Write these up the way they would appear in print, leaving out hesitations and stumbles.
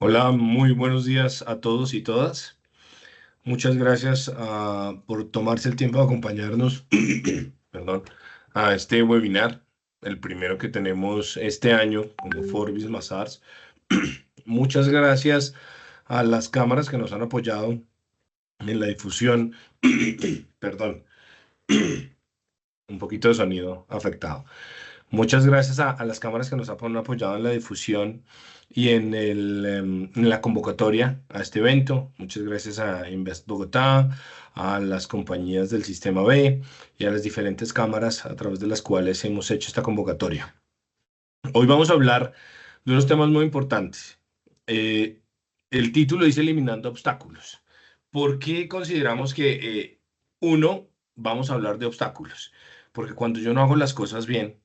Hola, muy buenos días a todos y todas. Muchas gracias por tomarse el tiempo de acompañarnos, perdón, a este webinar, el primero que tenemos este año como Forbes Mazars. Muchas gracias a las cámaras que nos han apoyado en la difusión. Perdón, un poquito de sonido afectado. Muchas gracias a las cámaras que nos han apoyado en la difusión y en la convocatoria a este evento. Muchas gracias a Invest Bogotá, a las compañías del Sistema B y a las diferentes cámaras a través de las cuales hemos hecho esta convocatoria. Hoy vamos a hablar de unos temas muy importantes. Eh, el título dice Eliminando obstáculos. ¿Por qué consideramos que, vamos a hablar de obstáculos? Porque cuando yo no hago las cosas bien,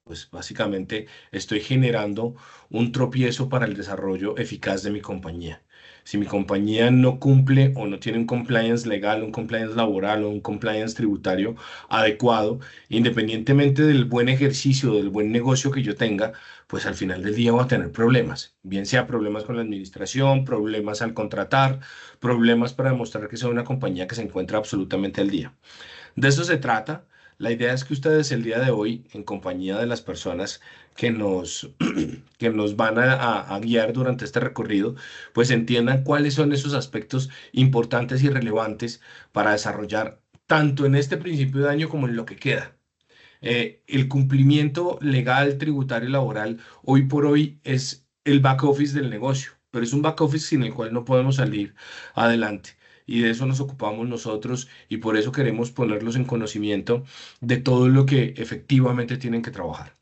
pues básicamente estoy generando un tropiezo para el desarrollo eficaz de mi compañía. Si mi compañía no cumple o no tiene un compliance legal, un compliance laboral o un compliance tributario adecuado, independientemente del buen ejercicio, del buen negocio que yo tenga, pues al final del día voy a tener problemas. Bien sea problemas con la administración, problemas al contratar, problemas para demostrar que soy una compañía que se encuentra absolutamente al día. De eso se trata. La idea es que ustedes el día de hoy, en compañía de las personas que nos, que nos van a guiar durante este recorrido, pues entiendan cuáles son esos aspectos importantes y relevantes para desarrollar tanto en este principio de año como en lo que queda. El cumplimiento legal, tributario y laboral hoy por hoy es el back office del negocio, pero es un back office sin el cual no podemos salir adelante. Y de eso nos ocupamos nosotros y por eso queremos ponerlos en conocimiento de todo lo que efectivamente tienen que trabajar.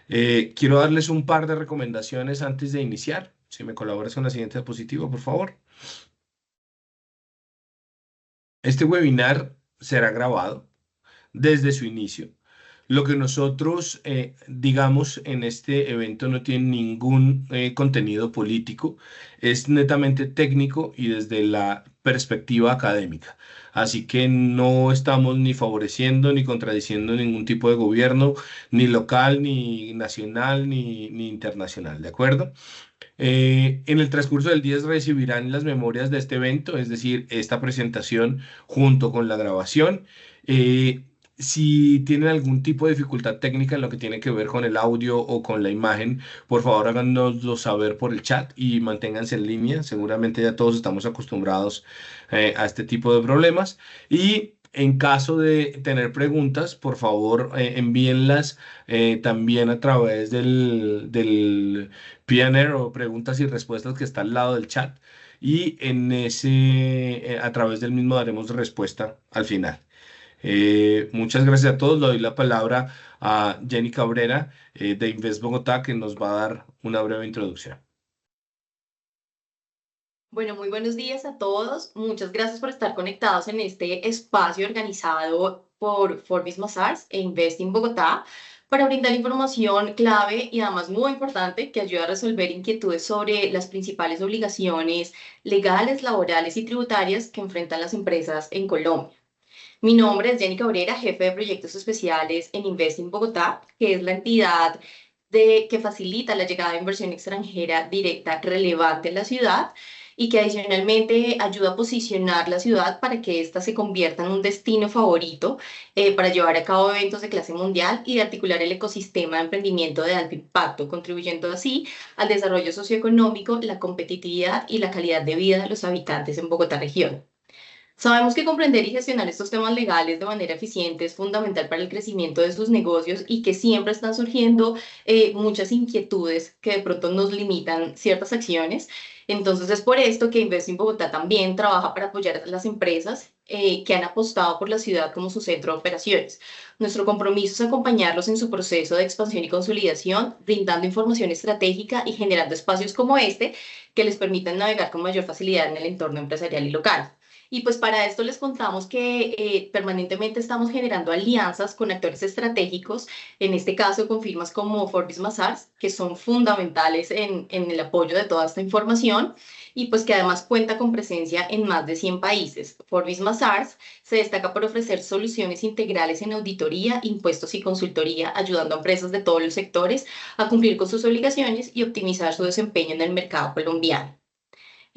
Quiero darles un par de recomendaciones antes de iniciar. Si me colaboras con la siguiente diapositiva, por favor. Este webinar será grabado desde su inicio. Lo que nosotros digamos en este evento no tiene ningún contenido político, es netamente técnico y desde la perspectiva académica. Así que no estamos ni favoreciendo ni contradiciendo ningún tipo de gobierno, ni local, ni nacional, ni internacional, ¿de acuerdo? En el transcurso del día recibirán las memorias de este evento, es decir, esta presentación junto con la grabación. Eh, si tienen algún tipo de dificultad técnica en lo que tiene que ver con el audio o con la imagen, por favor háganoslo saber por el chat y manténganse en línea. Seguramente ya todos estamos acostumbrados a este tipo de problemas. Y en caso de tener preguntas, por favor envíenlas también a través del Pioneer o preguntas y respuestas que está al lado del chat y a través del mismo daremos respuesta al final. Muchas gracias a todos. Le doy la palabra a Jenny Cabrera de Invest Bogotá que nos va a dar una breve introducción. Bueno, muy buenos días a todos. Muchas gracias por estar conectados en este espacio organizado por Forbes Mazars e Invest in Bogotá para brindar información clave y además muy importante que ayuda a resolver inquietudes sobre las principales obligaciones legales, laborales y tributarias que enfrentan las empresas en Colombia. Mi nombre es Jenny Cabrera, jefe de proyectos especiales en Invest in Bogotá, que es la entidad que facilita la llegada de inversión extranjera directa relevante en la ciudad y que adicionalmente ayuda a posicionar la ciudad para que ésta se convierta en un destino favorito para llevar a cabo eventos de clase mundial y de articular el ecosistema de emprendimiento de alto impacto, contribuyendo así al desarrollo socioeconómico, la competitividad y la calidad de vida de los habitantes en Bogotá región. Sabemos que comprender y gestionar estos temas legales de manera eficiente es fundamental para el crecimiento de sus negocios y que siempre están surgiendo muchas inquietudes que de pronto nos limitan ciertas acciones. Entonces es por esto que Invest in Bogotá también trabaja para apoyar a las empresas que han apostado por la ciudad como su centro de operaciones. Nuestro compromiso es acompañarlos en su proceso de expansión y consolidación, brindando información estratégica y generando espacios como este que les permitan navegar con mayor facilidad en el entorno empresarial y local. Y pues para esto les contamos que permanentemente estamos generando alianzas con actores estratégicos, en este caso con firmas como Forbes Mazars, que son fundamentales en el apoyo de toda esta información y pues que además cuenta con presencia en más de 100 países. Forbes Mazars se destaca por ofrecer soluciones integrales en auditoría, impuestos y consultoría, ayudando a empresas de todos los sectores a cumplir con sus obligaciones y optimizar su desempeño en el mercado colombiano.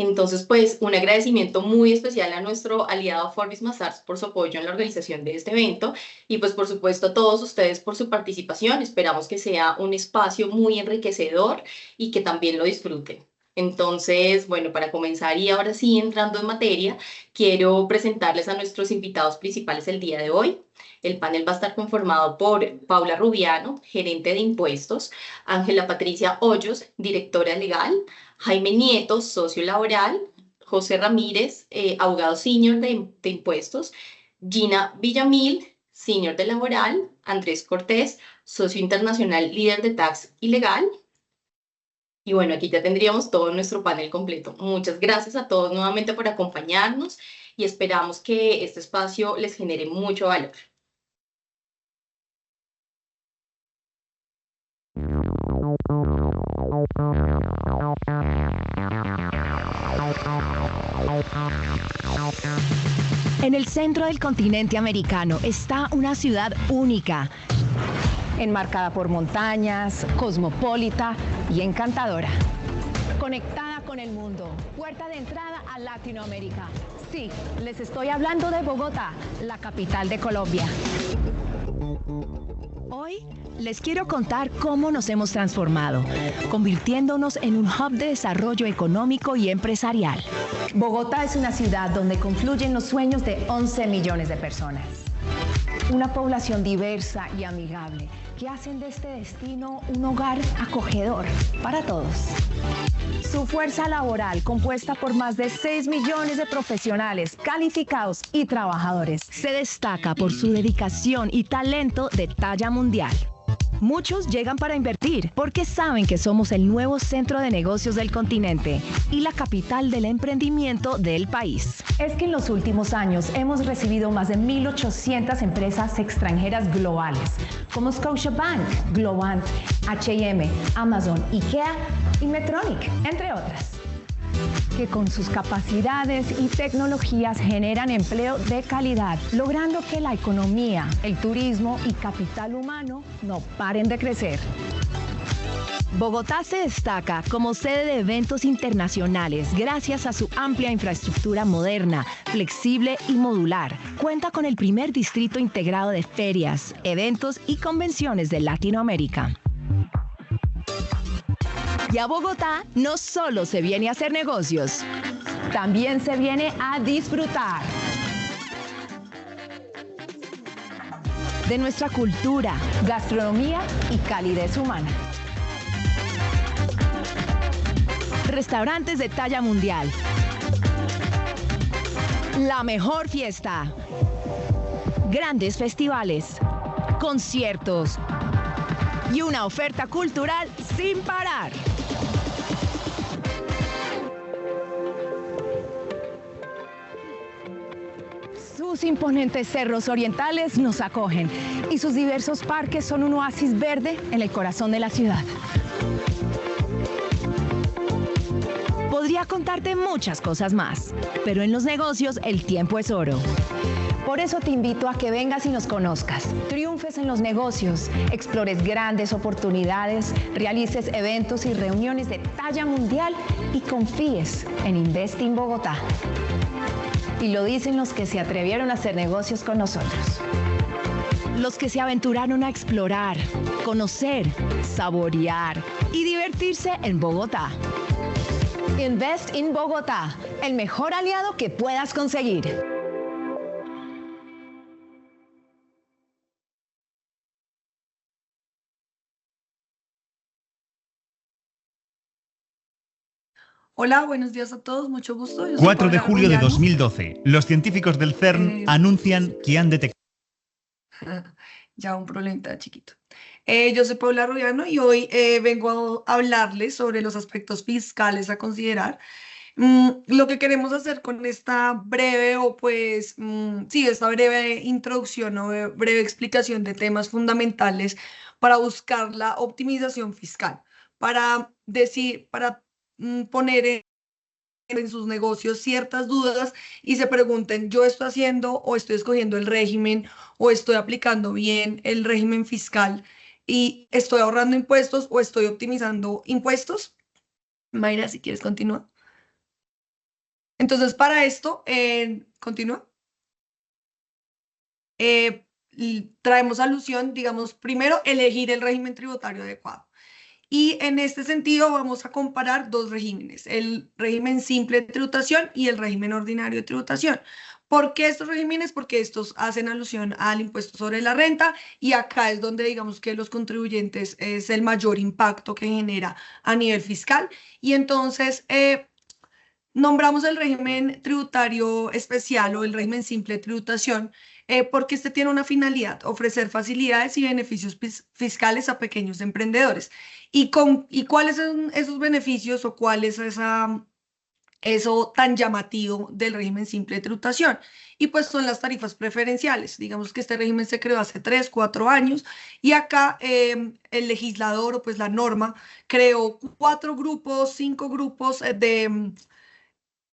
Entonces, pues un agradecimiento muy especial a nuestro aliado Forbis Mazars por su apoyo en la organización de este evento y pues por supuesto a todos ustedes por su participación. Esperamos que sea un espacio muy enriquecedor y que también lo disfruten. Entonces, bueno, para comenzar y ahora sí entrando en materia, quiero presentarles a nuestros invitados principales el día de hoy. El panel va a estar conformado por Paula Rubiano, gerente de impuestos, Ángela Patricia Hoyos, directora legal, Jaime Nieto, socio laboral, José Ramírez, abogado senior de impuestos, Gina Villamil, senior de laboral, Andrés Cortés, socio internacional líder de tax y legal. Y bueno, aquí ya tendríamos todo nuestro panel completo. Muchas gracias a todos nuevamente por acompañarnos y esperamos que este espacio les genere mucho valor. En el centro del continente americano está una ciudad única, enmarcada por montañas, cosmopolita y encantadora. Conectada con el mundo, puerta de entrada a Latinoamérica. Sí, les estoy hablando de Bogotá, la capital de Colombia. Hoy les quiero contar cómo nos hemos transformado, convirtiéndonos en un hub de desarrollo económico y empresarial. Bogotá es una ciudad donde confluyen los sueños de 11 millones de personas. Una población diversa y amigable que hacen de este destino un hogar acogedor para todos. Su fuerza laboral, compuesta por más de 6 millones de profesionales calificados y trabajadores, se destaca por su dedicación y talento de talla mundial. Muchos llegan para invertir porque saben que somos el nuevo centro de negocios del continente y la capital del emprendimiento del país. Es que en los últimos años hemos recibido más de 1.800 empresas extranjeras globales, como Scotiabank, Globant, H&M, Amazon, IKEA y Medtronic, entre otras, que con sus capacidades y tecnologías generan empleo de calidad, logrando que la economía, el turismo y capital humano no paren de crecer. Bogotá se destaca como sede de eventos internacionales gracias a su amplia infraestructura moderna, flexible y modular. Cuenta con el primer distrito integrado de ferias, eventos y convenciones de Latinoamérica. Y a Bogotá no solo se viene a hacer negocios, también se viene a disfrutar de nuestra cultura, gastronomía y calidez humana. Restaurantes de talla mundial. La mejor fiesta. Grandes festivales. Conciertos. Y una oferta cultural sin parar. Sus imponentes cerros orientales nos acogen y sus diversos parques son un oasis verde en el corazón de la ciudad. Podría contarte muchas cosas más, pero en los negocios el tiempo es oro. Por eso te invito a que vengas y nos conozcas, triunfes en los negocios, explores grandes oportunidades, realices eventos y reuniones de talla mundial y confíes en Investing Bogotá. Y lo dicen los que se atrevieron a hacer negocios con nosotros. Los que se aventuraron a explorar, conocer, saborear y divertirse en Bogotá. Invest in Bogotá, el mejor aliado que puedas conseguir. Hola, buenos días a todos, mucho gusto. Yo soy 4 de Paola julio de Rubiano. 2012. Los científicos del CERN anuncian que han detectado... Ya un problemita chiquito. Yo soy Paula Rubiano y hoy vengo a hablarles sobre los aspectos fiscales a considerar. Lo que queremos hacer con esta breve esta breve introducción o breve explicación de temas fundamentales para buscar la optimización fiscal, para poner en sus negocios ciertas dudas y se pregunten, ¿yo estoy haciendo o estoy escogiendo el régimen o estoy aplicando bien el régimen fiscal y estoy ahorrando impuestos o estoy optimizando impuestos? Mayra, si quieres continúa. Entonces, para esto, continúa. Traemos alusión, digamos, primero, elegir el régimen tributario adecuado. Y en este sentido vamos a comparar dos regímenes, el régimen simple de tributación y el régimen ordinario de tributación. ¿Por qué estos regímenes? Porque estos hacen alusión al impuesto sobre la renta y acá es donde digamos que los contribuyentes es el mayor impacto que genera a nivel fiscal. Y entonces nombramos el régimen tributario especial o el régimen simple de tributación porque este tiene una finalidad, ofrecer facilidades y beneficios fiscales a pequeños emprendedores. ¿Y cuáles son esos beneficios o cuál es eso tan llamativo del régimen simple de tributación? Y pues son las tarifas preferenciales. Digamos que este régimen se creó hace 3, 4 años y acá el legislador o pues la norma creó 4 grupos, 5 grupos de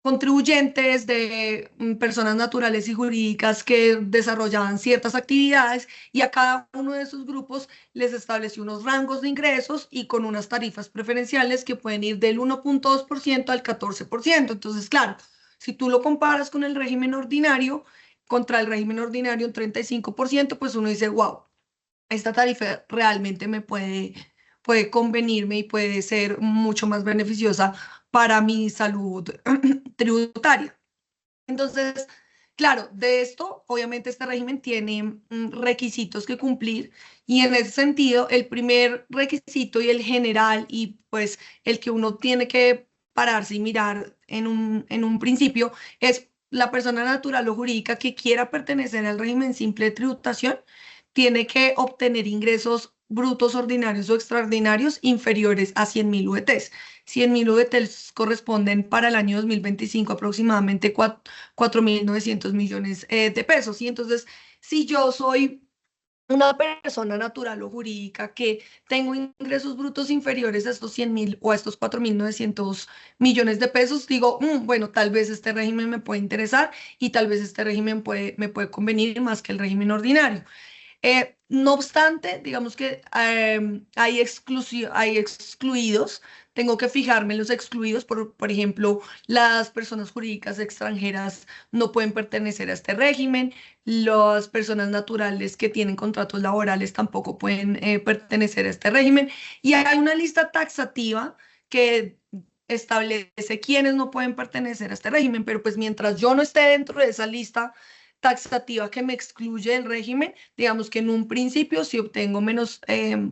contribuyentes, de personas naturales y jurídicas que desarrollaban ciertas actividades y a cada uno de esos grupos les estableció unos rangos de ingresos y con unas tarifas preferenciales que pueden ir del 1.2% al 14%. Entonces, claro, si tú lo comparas con el régimen ordinario, contra el régimen ordinario un 35%, pues uno dice, wow, esta tarifa realmente puede convenirme y puede ser mucho más beneficiosa para mi salud tributaria. Entonces, claro, de esto, obviamente este régimen tiene requisitos que cumplir y en ese sentido, el primer requisito y el general y pues el que uno tiene que pararse y mirar en un principio es la persona natural o jurídica que quiera pertenecer al régimen simple de tributación tiene que obtener ingresos brutos ordinarios o extraordinarios inferiores a 100.000 UETs. 100.000 UETs corresponden para el año 2025 aproximadamente 4.900 millones de pesos. Y entonces, si yo soy una persona natural o jurídica que tengo ingresos brutos inferiores a estos 100.000 o a estos 4.900 millones de pesos, digo, bueno, tal vez este régimen me puede interesar y tal vez este régimen me puede convenir más que el régimen ordinario. No obstante, digamos que hay excluidos. Tengo que fijarme en los excluidos. Por ejemplo, las personas jurídicas extranjeras no pueden pertenecer a este régimen. Las personas naturales que tienen contratos laborales tampoco pueden pertenecer a este régimen. Y hay una lista taxativa que establece quiénes no pueden pertenecer a este régimen. Pero pues mientras yo no esté dentro de esa lista taxativa que me excluye del régimen, digamos que en un principio si obtengo menos de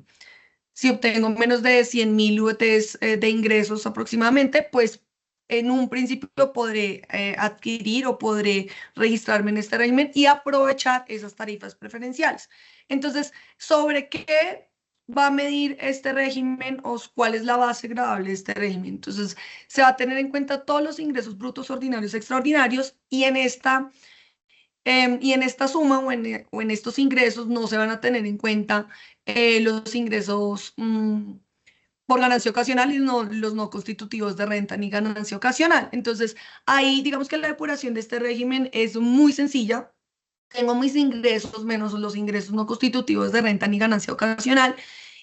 100.000 UETs de ingresos aproximadamente, pues en un principio podré adquirir o podré registrarme en este régimen y aprovechar esas tarifas preferenciales. Entonces, ¿sobre qué va a medir este régimen o cuál es la base gradable de este régimen? Entonces, se va a tener en cuenta todos los ingresos brutos ordinarios y extraordinarios y en esta suma o en estos ingresos no se van a tener en cuenta los ingresos por ganancia ocasional y los no constitutivos de renta ni ganancia ocasional. Entonces, ahí digamos que la depuración de este régimen es muy sencilla. Tengo mis ingresos menos los ingresos no constitutivos de renta ni ganancia ocasional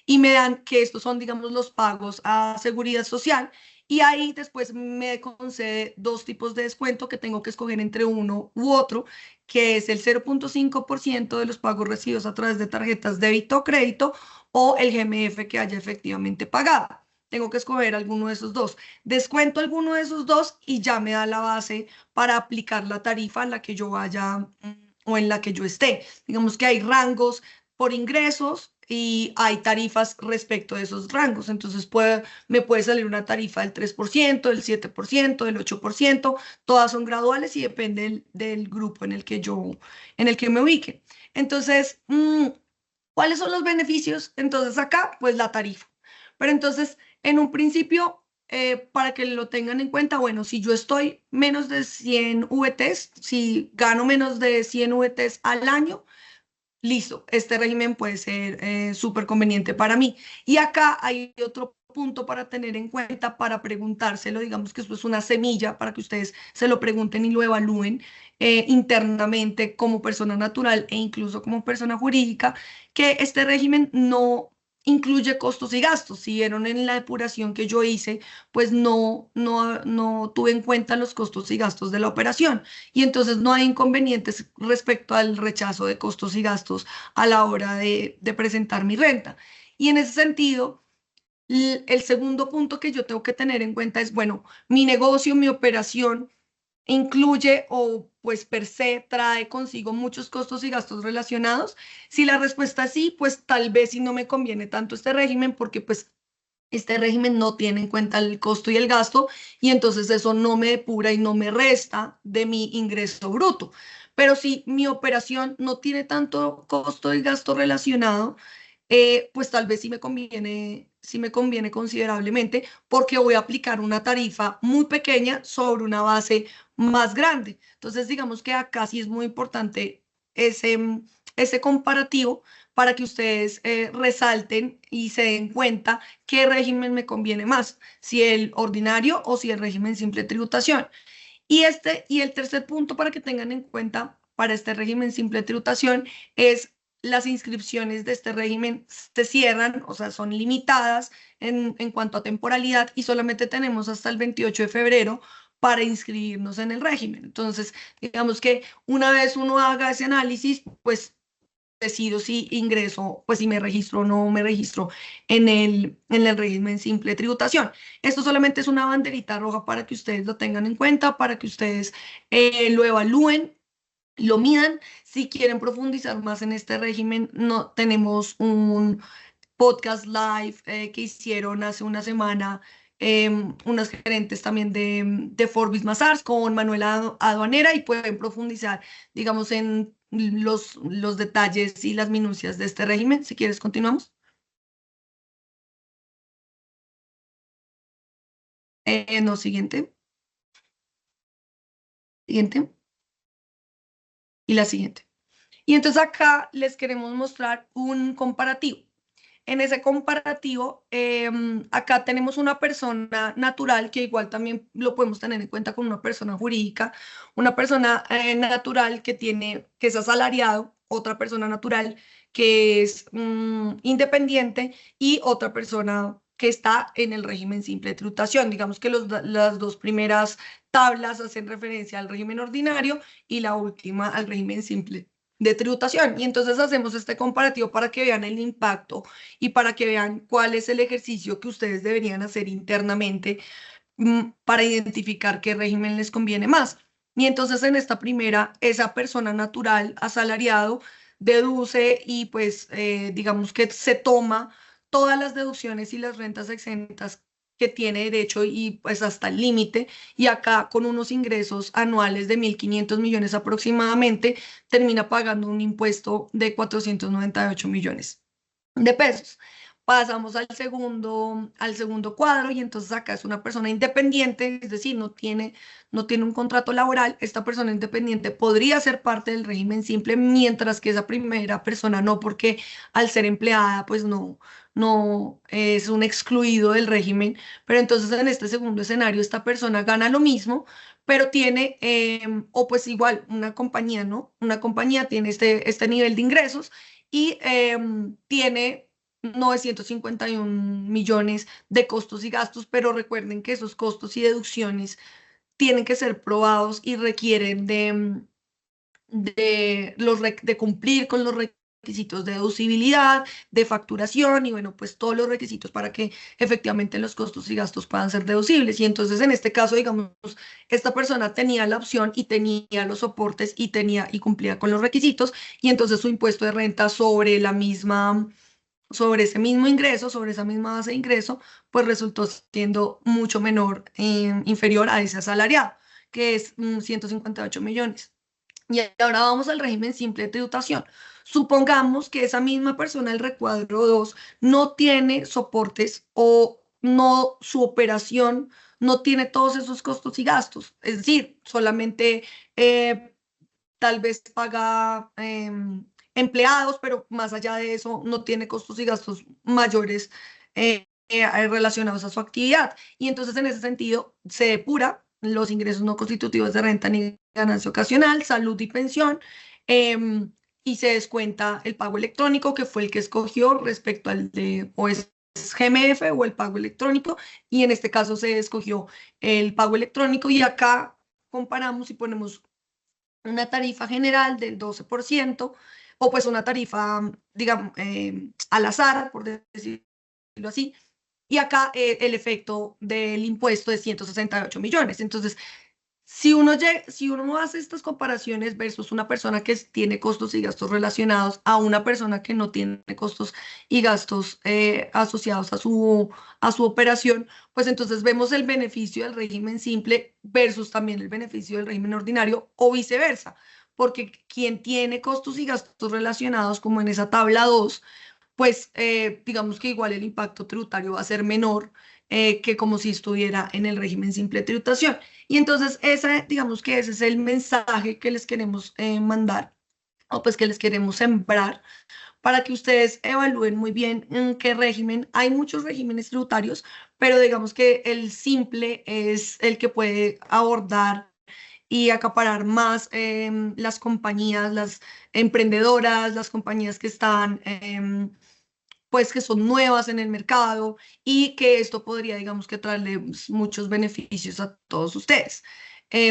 y me dan que estos son, digamos, los pagos a seguridad social. Y ahí después me concede dos tipos de descuento que tengo que escoger entre uno u otro, que es el 0.5% de los pagos recibidos a través de tarjetas débito o crédito o el GMF que haya efectivamente pagado. Tengo que escoger alguno de esos dos. Descuento alguno de esos dos y ya me da la base para aplicar la tarifa en la que yo vaya o en la que yo esté. Digamos que hay rangos por ingresos y hay tarifas respecto de esos rangos. Entonces me puede salir una tarifa del 3%, del 7%, del 8%. Todas son graduales y depende del grupo en el que me ubique. Entonces, ¿cuáles son los beneficios? Entonces acá, pues la tarifa. Pero entonces, en un principio, para que lo tengan en cuenta, bueno, si yo estoy menos de 100 VTs, si gano menos de 100 VTs al año, listo, este régimen puede ser súper conveniente para mí. Y acá hay otro punto para tener en cuenta, para preguntárselo, digamos que esto es una semilla para que ustedes se lo pregunten y lo evalúen internamente como persona natural e incluso como persona jurídica, que este régimen no incluye costos y gastos. Si vieron en la depuración que yo hice, pues no tuve en cuenta los costos y gastos de la operación. Y entonces no hay inconvenientes respecto al rechazo de costos y gastos a la hora de presentar mi renta. Y en ese sentido, el segundo punto que yo tengo que tener en cuenta es, bueno, mi negocio, mi operación incluye o pues per se trae consigo muchos costos y gastos relacionados. Si la respuesta es sí, pues tal vez sí no me conviene tanto este régimen porque pues este régimen no tiene en cuenta el costo y el gasto y entonces eso no me depura y no me resta de mi ingreso bruto. Pero si mi operación no tiene tanto costo y gasto relacionado, pues tal vez sí me conviene considerablemente porque voy a aplicar una tarifa muy pequeña sobre una base más grande. Entonces, digamos que acá sí es muy importante ese comparativo para que ustedes resalten y se den cuenta qué régimen me conviene más, si el ordinario o si el régimen simple de tributación. Y el tercer punto para que tengan en cuenta para este régimen simple de tributación es las inscripciones de este régimen se cierran, o sea, son limitadas en cuanto a temporalidad y solamente tenemos hasta el 28 de febrero para inscribirnos en el régimen. Entonces, digamos que una vez uno haga ese análisis, pues decido si ingreso, pues si me registro o no me registro en el régimen simple de tributación. Esto solamente es una banderita roja para que ustedes lo tengan en cuenta, para que ustedes lo evalúen, lo midan. Si quieren profundizar más en este régimen, no, tenemos un podcast live que hicieron hace una semana unas gerentes también de Forbis Mazars con Manuela Aduanera y pueden profundizar, digamos, en los detalles y las minucias de este régimen. Si quieres, continuamos. No, siguiente. Siguiente. Y la siguiente. Y entonces acá les queremos mostrar un comparativo. En ese comparativo, acá tenemos una persona natural, que igual también lo podemos tener en cuenta con una persona jurídica, una persona natural que es asalariado, otra persona natural que es independiente y otra persona que está en el régimen simple de tributación. Digamos que las dos primeras tablas hacen referencia al régimen ordinario y la última al régimen simple de tributación. Y entonces hacemos este comparativo para que vean el impacto y para que vean cuál es el ejercicio que ustedes deberían hacer internamente para identificar qué régimen les conviene más. Y entonces en esta primera, esa persona natural asalariado deduce y pues digamos que se toma todas las deducciones y las rentas exentas que tiene derecho y pues hasta el límite, y acá con unos ingresos anuales de 1.500 millones aproximadamente, termina pagando un impuesto de 498 millones de pesos. Pasamos al segundo cuadro y entonces acá es una persona independiente, es decir, no tiene un contrato laboral. Esta persona independiente podría ser parte del régimen simple, mientras que esa primera persona no, porque al ser empleada, pues no es un excluido del régimen. Pero entonces en este segundo escenario, esta persona gana lo mismo, pero tiene, o pues igual, una compañía, ¿no? Una compañía tiene este nivel de ingresos y tiene 951 millones de costos y gastos, pero recuerden que esos costos y deducciones tienen que ser probados y requieren de cumplir con los requisitos de deducibilidad, de facturación y bueno, pues todos los requisitos para que efectivamente los costos y gastos puedan ser deducibles. Y entonces en este caso, digamos, esta persona tenía la opción y tenía los soportes y cumplía con los requisitos, y entonces su impuesto de renta sobre ese mismo ingreso, sobre esa misma base de ingreso, pues resultó siendo mucho menor, inferior a ese asalariado, que es 158 millones. Y ahora vamos al régimen simple de tributación. Supongamos que esa misma persona, el recuadro 2, no tiene soportes o no, su operación no tiene todos esos costos y gastos. Es decir, solamente tal vez paga empleados, pero más allá de eso no tiene costos y gastos mayores relacionados a su actividad. Y entonces en ese sentido se depura los ingresos no constitutivos de renta ni ganancia ocasional, salud y pensión. y se descuenta el pago electrónico, que fue el que escogió respecto al de o es GMF o el pago electrónico, y en este caso se escogió el pago electrónico, y acá comparamos y ponemos una tarifa general del 12%, o pues una tarifa, digamos, al azar, por decirlo así, y acá el efecto del impuesto de 168 millones. Entonces, si uno hace estas comparaciones versus una persona que tiene costos y gastos relacionados a una persona que no tiene costos y gastos asociados a su operación, pues entonces vemos el beneficio del régimen simple versus también el beneficio del régimen ordinario o viceversa, porque quien tiene costos y gastos relacionados, como en esa tabla 2, pues digamos que igual el impacto tributario va a ser menor que como si estuviera en el régimen simple de tributación. Y entonces digamos que ese es el mensaje que les queremos mandar, o pues que les queremos sembrar, para que ustedes evalúen muy bien en qué régimen. Hay muchos regímenes tributarios, pero digamos que el simple es el que puede abordar y acaparar más las compañías, las emprendedoras, las compañías que están pues que son nuevas en el mercado, y que esto podría, digamos, que traerle muchos beneficios a todos ustedes.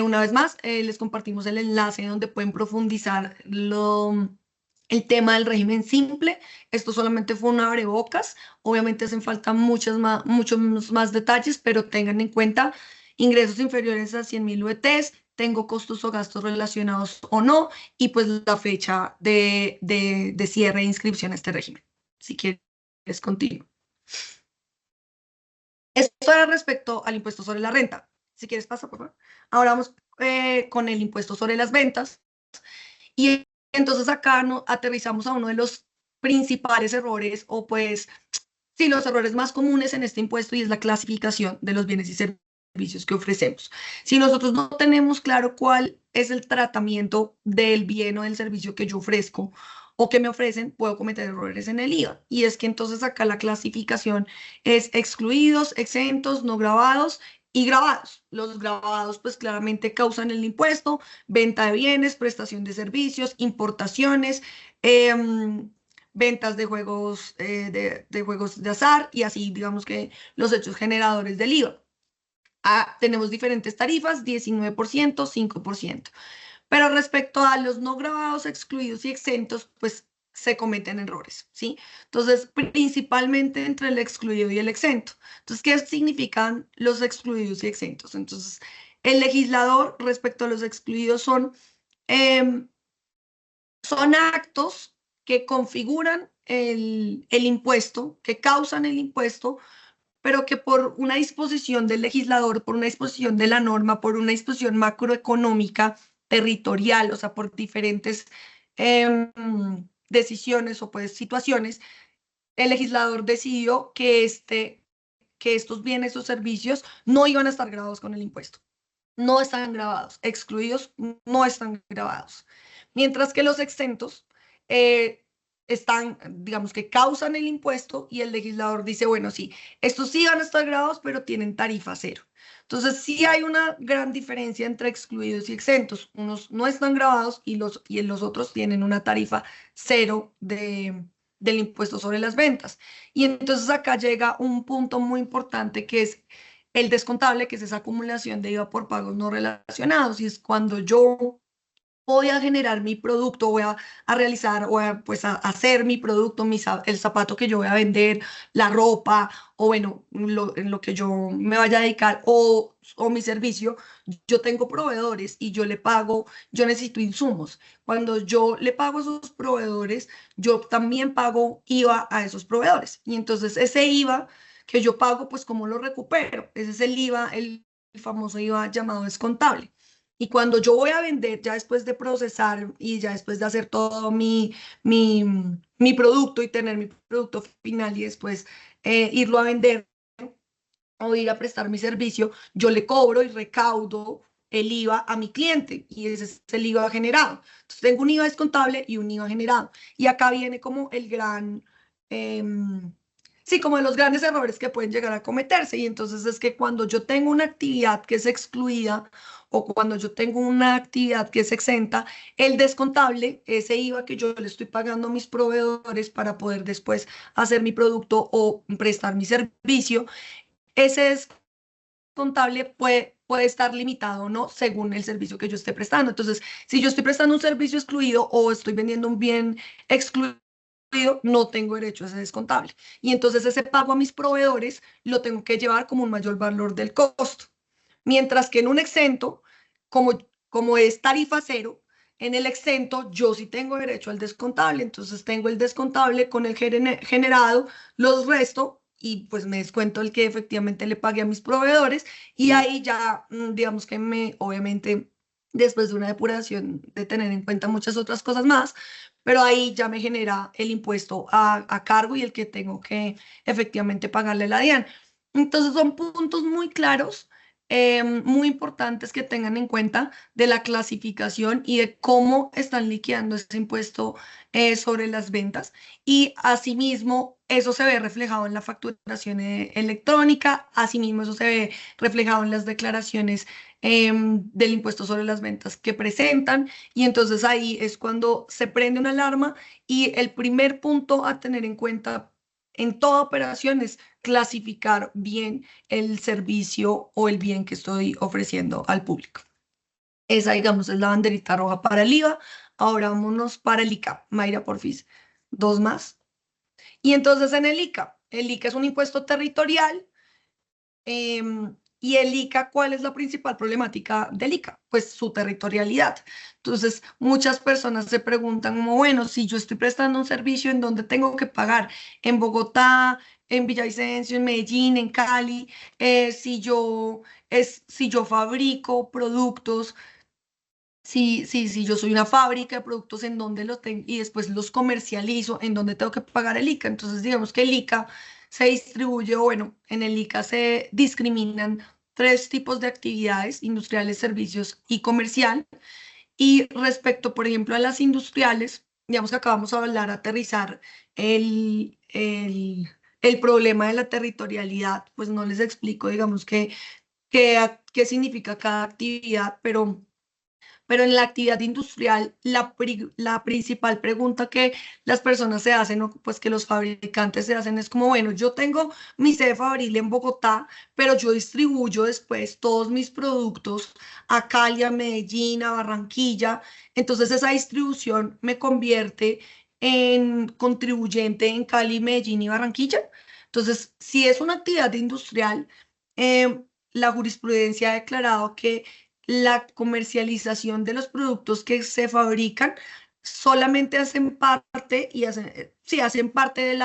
Una vez más, les compartimos el enlace donde pueden profundizar el tema del régimen simple. Esto solamente fue un abrebocas. Obviamente hacen falta muchos más detalles, pero tengan en cuenta ingresos inferiores a 100.000 UETs, tengo costos o gastos relacionados o no, y pues la fecha de cierre e inscripción a este régimen. Si quieres, continuo. Esto era respecto al impuesto sobre la renta. Si quieres, pasa, por favor. Ahora vamos con el impuesto sobre las ventas. Y entonces acá aterrizamos a uno de los principales errores, o pues, sí, los errores más comunes en este impuesto, y es la clasificación de los bienes y servicios que ofrecemos. Si nosotros no tenemos claro cuál es el tratamiento del bien o del servicio que yo ofrezco o que me ofrecen, puedo cometer errores en el IVA. Y es que entonces acá la clasificación es excluidos, exentos, no gravados y gravados. Los gravados pues claramente causan el impuesto: venta de bienes, prestación de servicios, importaciones, ventas de juegos, de juegos de azar, y así digamos que los hechos generadores del IVA. Tenemos diferentes tarifas: 19%, 5%. Pero respecto a los no gravados, excluidos y exentos, pues se cometen errores, ¿sí? Entonces, principalmente entre el excluido y el exento. Entonces, ¿qué significan los excluidos y exentos? Entonces, el legislador respecto a los excluidos son actos que configuran el impuesto, que causan el impuesto, pero que por una disposición del legislador, por una disposición de la norma, por una disposición macroeconómica, territorial, o sea, por diferentes decisiones o pues situaciones, el legislador decidió que estos bienes o servicios no iban a estar grabados con el impuesto. No están grabados, excluidos, no están grabados. Mientras que los exentos están, digamos que causan el impuesto, y el legislador dice, bueno, sí, estos sí van a estar grabados, pero tienen tarifa cero. Entonces, sí hay una gran diferencia entre excluidos y exentos. Unos no están grabados y los otros tienen una tarifa cero del impuesto sobre las ventas. Y entonces acá llega un punto muy importante, que es el descontable, que es esa acumulación de IVA por pagos no relacionados, y es cuando yo voy a generar mi producto, voy a realizar, pues a hacer mi producto, el zapato que yo voy a vender, la ropa, o bueno, en lo que yo me vaya a dedicar, o mi servicio. Yo tengo proveedores y yo le pago, yo necesito insumos. Cuando yo le pago a esos proveedores, yo también pago IVA a esos proveedores. Y entonces ese IVA que yo pago, pues ¿cómo lo recupero? Ese es el IVA, el famoso IVA llamado descontable. Y cuando yo voy a vender, ya después de procesar y ya después de hacer todo mi producto y tener mi producto final, y después irlo a vender o ir a prestar mi servicio, yo le cobro y recaudo el IVA a mi cliente, y ese es el IVA generado. Entonces tengo un IVA descontable y un IVA generado. Y acá viene como el gran Sí, como de los grandes errores que pueden llegar a cometerse. Y entonces es que cuando yo tengo una actividad que es excluida o cuando yo tengo una actividad que es exenta, el descontable, ese IVA que yo le estoy pagando a mis proveedores para poder después hacer mi producto o prestar mi servicio, ese descontable puede estar limitado o no según el servicio que yo esté prestando. Entonces, si yo estoy prestando un servicio excluido o estoy vendiendo un bien excluido, no tengo derecho a ese descontable. Y entonces ese pago a mis proveedores lo tengo que llevar como un mayor valor del costo. Mientras que en un exento, como es tarifa cero, en el exento yo sí tengo derecho al descontable. Entonces tengo el descontable con el generado, los resto y pues me descuento el que efectivamente le pagué a mis proveedores y ahí ya, digamos que obviamente, después de una depuración de tener en cuenta muchas otras cosas más, pero ahí ya me genera el impuesto a cargo y el que tengo que efectivamente pagarle a la DIAN. Entonces son puntos muy claros, muy importantes que tengan en cuenta de la clasificación y de cómo están liquidando ese impuesto sobre las ventas. Y asimismo, eso se ve reflejado en la facturación electrónica, asimismo, eso se ve reflejado en las declaraciones del impuesto sobre las ventas que presentan. Y entonces ahí es cuando se prende una alarma y el primer punto a tener en cuenta en toda operación es clasificar bien el servicio o el bien que estoy ofreciendo al público. Esa, digamos, es la banderita roja para el IVA. Ahora vámonos para el ICA. Mayra, porfis, dos más. Y entonces en el ICA es un impuesto territorial. Y el ICA, ¿cuál es la principal problemática del ICA? Pues su territorialidad. Entonces, muchas personas se preguntan como, bueno, si yo estoy prestando un servicio, ¿en dónde tengo que pagar? ¿En Bogotá, en Villavicencio, en Medellín, en Cali? Si yo fabrico productos, si yo soy una fábrica de productos, ¿en dónde los tengo? Y después los comercializo, ¿en dónde tengo que pagar el ICA? Entonces, digamos que el ICA se distribuye, o bueno, en el ICA se discriminan tres tipos de actividades: industriales, servicios y comercial. Y respecto, por ejemplo, a las industriales, digamos que acabamos de hablar, aterrizar el problema de la territorialidad, pues no les explico, digamos, qué significa cada actividad, pero en la actividad industrial, la principal pregunta que las personas se hacen, o pues que los fabricantes se hacen, es como, bueno, yo tengo mi sede fabril en Bogotá, pero yo distribuyo después todos mis productos a Cali, a Medellín, a Barranquilla. Entonces esa distribución me convierte en contribuyente en Cali, Medellín y Barranquilla. Entonces, si es una actividad industrial, la jurisprudencia ha declarado que la comercialización de los productos que se fabrican solamente hacen parte sí, hacen parte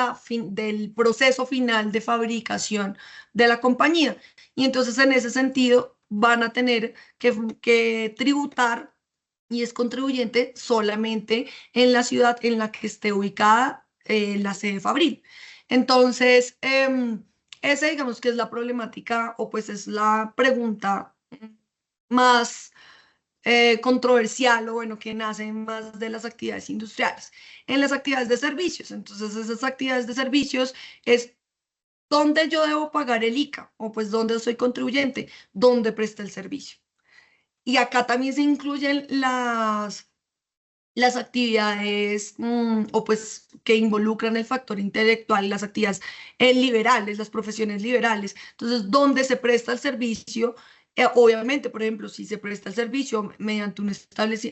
del proceso final de fabricación de la compañía. Y entonces en ese sentido van a tener que tributar y es contribuyente solamente en la ciudad en la que esté ubicada la sede fabril. Entonces, esa digamos que es la problemática o pues es la pregunta más controversial o bueno, que nacen más de las actividades industriales. En las actividades de servicios, entonces esas actividades de servicios es dónde yo debo pagar el ICA o pues dónde soy contribuyente, dónde presta el servicio. Y acá también se incluyen las actividades o pues que involucran el factor intelectual, las actividades liberales, las profesiones liberales. Entonces, ¿dónde se presta el servicio? Obviamente, por ejemplo, si se presta el servicio mediante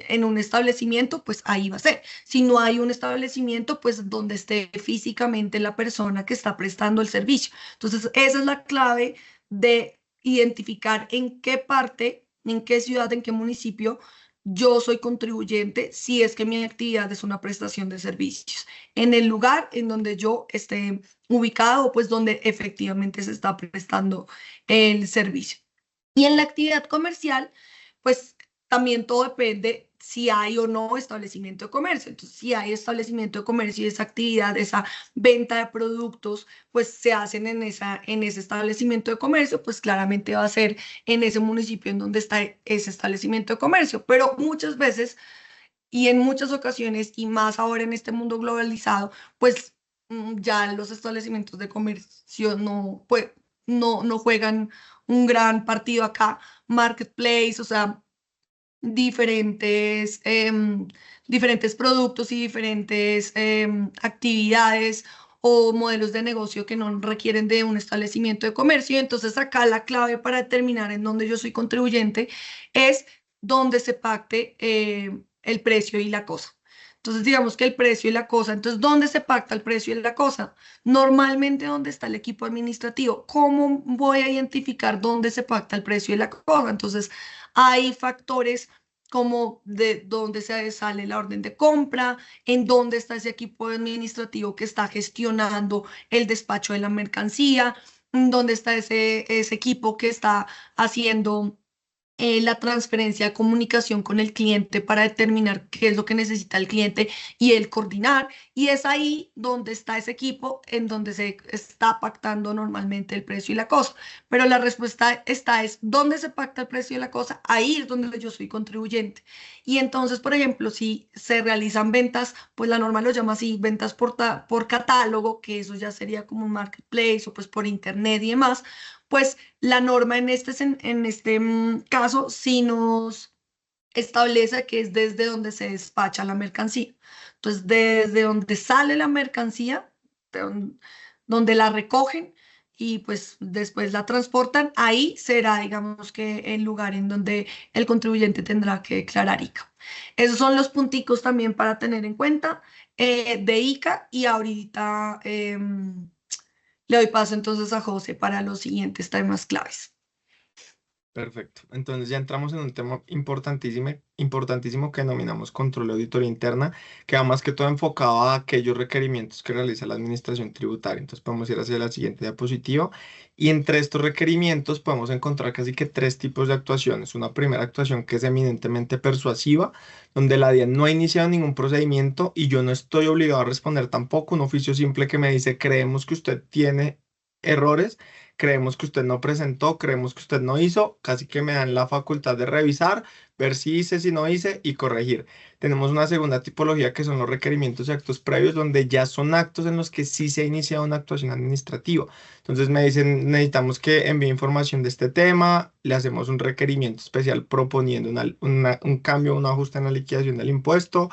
en un establecimiento, pues ahí va a ser. Si no hay un establecimiento, pues donde esté físicamente la persona que está prestando el servicio. Entonces, esa es la clave de identificar en qué parte, en qué ciudad, en qué municipio yo soy contribuyente si es que mi actividad es una prestación de servicios, en el lugar en donde yo esté ubicado, pues donde efectivamente se está prestando el servicio. Y en la actividad comercial, pues también todo depende si hay o no establecimiento de comercio. Entonces, si hay establecimiento de comercio y esa actividad, esa venta de productos, pues se hacen en ese establecimiento de comercio, pues claramente va a ser en ese municipio en donde está ese establecimiento de comercio. Pero muchas veces y en muchas ocasiones, y más ahora en este mundo globalizado, pues ya los establecimientos de comercio no, pues, no juegan un gran partido acá. Marketplace, o sea, diferentes, diferentes productos y diferentes actividades o modelos de negocio que no requieren de un establecimiento de comercio. Entonces, acá la clave para determinar en dónde yo soy contribuyente es dónde se pacte el precio y la cosa. Entonces, digamos que el precio y la cosa. Entonces, ¿dónde se pacta el precio y la cosa? Normalmente, ¿dónde está el equipo administrativo? ¿Cómo voy a identificar dónde se pacta el precio y la cosa? Entonces, hay factores como de dónde se sale la orden de compra, en dónde está ese equipo administrativo que está gestionando el despacho de la mercancía, dónde está ese equipo que está haciendo la transferencia de comunicación con el cliente para determinar qué es lo que necesita el cliente y el coordinar. Y es ahí donde está ese equipo, en donde se está pactando normalmente el precio y la cosa. Pero la respuesta es, ¿dónde se pacta el precio y la cosa? Ahí es donde yo soy contribuyente. Y entonces, por ejemplo, si se realizan ventas, pues la norma lo llama así, ventas por catálogo, que eso ya sería como un marketplace o pues por internet y demás, pues la norma en este caso sí nos establece que es desde donde se despacha la mercancía. Entonces, desde donde sale la mercancía, donde la recogen y pues después la transportan, ahí será, digamos que el lugar en donde el contribuyente tendrá que declarar ICA. Esos son los punticos también para tener en cuenta de ICA y ahorita le doy paso entonces a José para los siguientes temas claves. Perfecto. Entonces ya entramos en un tema importantísimo que denominamos control de auditoría interna, que va más que todo enfocado a aquellos requerimientos que realiza la administración tributaria. Entonces podemos ir hacia la siguiente diapositiva y entre estos requerimientos podemos encontrar casi que tres tipos de actuaciones. Una primera actuación que es eminentemente persuasiva, donde la DIAN no ha iniciado ningún procedimiento y yo no estoy obligado a responder tampoco. Un oficio simple que me dice, creemos que usted tiene errores, creemos que usted no presentó, creemos que usted no hizo, casi que me dan la facultad de revisar, ver si hice, si no hice y corregir. Tenemos una segunda tipología que son los requerimientos y actos previos, donde ya son actos en los que sí se ha iniciado una actuación administrativa. Entonces me dicen, necesitamos que envíe información de este tema, le hacemos un requerimiento especial proponiendo un cambio, un ajuste en la liquidación del impuesto.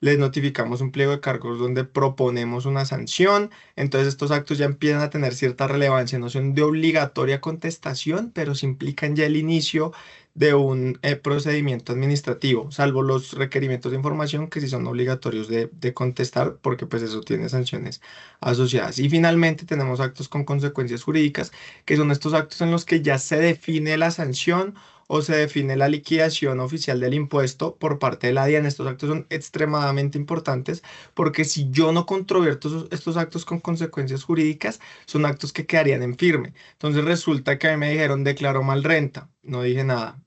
Les notificamos un pliego de cargos donde proponemos una sanción. Entonces estos actos ya empiezan a tener cierta relevancia, no son de obligatoria contestación, pero sí implican ya el inicio de un procedimiento administrativo, salvo los requerimientos de información que sí son obligatorios de contestar, porque pues eso tiene sanciones asociadas. Y finalmente tenemos actos con consecuencias jurídicas, que son estos actos en los que ya se define la sanción o se define la liquidación oficial del impuesto por parte de la DIAN. Estos actos son extremadamente importantes porque si yo no controvierto estos actos con consecuencias jurídicas, son actos que quedarían en firme. Entonces resulta que a mí me dijeron declaró mal renta, no dije nada.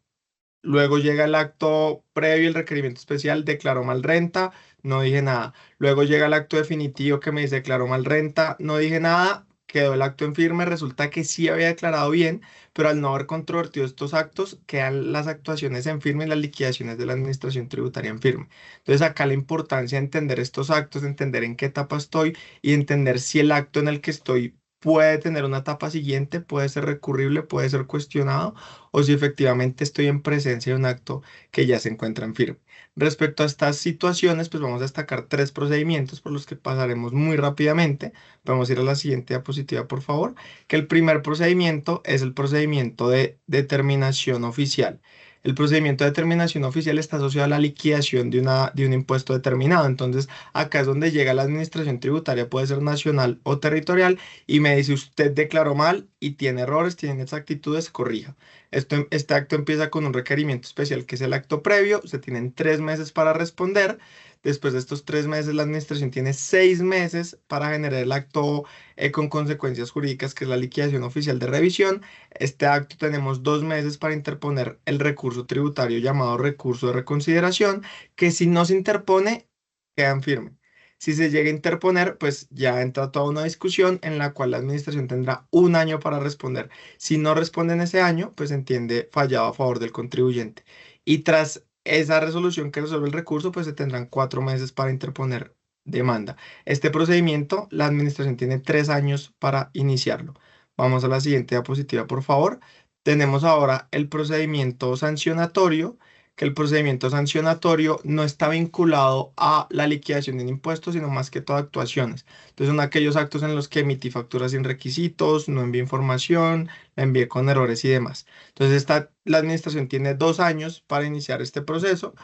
Luego llega el acto previo, el requerimiento especial, declaró mal renta, no dije nada. Luego llega el acto definitivo que me dice declaró mal renta, no dije nada, quedó el acto en firme. Resulta que sí había declarado bien, pero al no haber controvertido estos actos, quedan las actuaciones en firme y las liquidaciones de la administración tributaria en firme. Entonces acá la importancia de entender estos actos, entender en qué etapa estoy y entender si el acto en el que estoy puede tener una etapa siguiente, puede ser recurrible, puede ser cuestionado, o si efectivamente estoy en presencia de un acto que ya se encuentra en firme. Respecto a estas situaciones, pues vamos a destacar tres procedimientos por los que pasaremos muy rápidamente. Vamos a ir a la siguiente diapositiva, por favor, que el primer procedimiento es el procedimiento de determinación oficial. El procedimiento de determinación oficial está asociado a la liquidación de un impuesto determinado. Entonces, acá es donde llega la administración tributaria, puede ser nacional o territorial, y me dice usted declaró mal y tiene errores, tiene inexactitudes, corrija. Este acto empieza con un requerimiento especial que es el acto previo. Se tienen 3 meses para responder. Después de estos 3 meses, la administración tiene 6 meses para generar el acto con consecuencias jurídicas, que es la liquidación oficial de revisión. Este acto tenemos 2 meses para interponer el recurso tributario llamado recurso de reconsideración, que si no se interpone, queda en firme. Si se llega a interponer, pues ya entra toda una discusión en la cual la administración tendrá 1 año para responder. Si no responde en ese año, pues entiende fallado a favor del contribuyente. Y tras esa resolución que resuelve el recurso, pues se tendrán 4 meses para interponer demanda. Este procedimiento, la administración tiene 3 años para iniciarlo. Vamos a la siguiente diapositiva, por favor. Tenemos ahora el procedimiento sancionatorio, que el procedimiento sancionatorio no está vinculado a la liquidación de impuestos, sino más que todo a actuaciones. Entonces son aquellos actos en los que emití facturas sin requisitos, no envié información, la envié con errores y demás. Entonces la administración tiene 2 años para iniciar este proceso.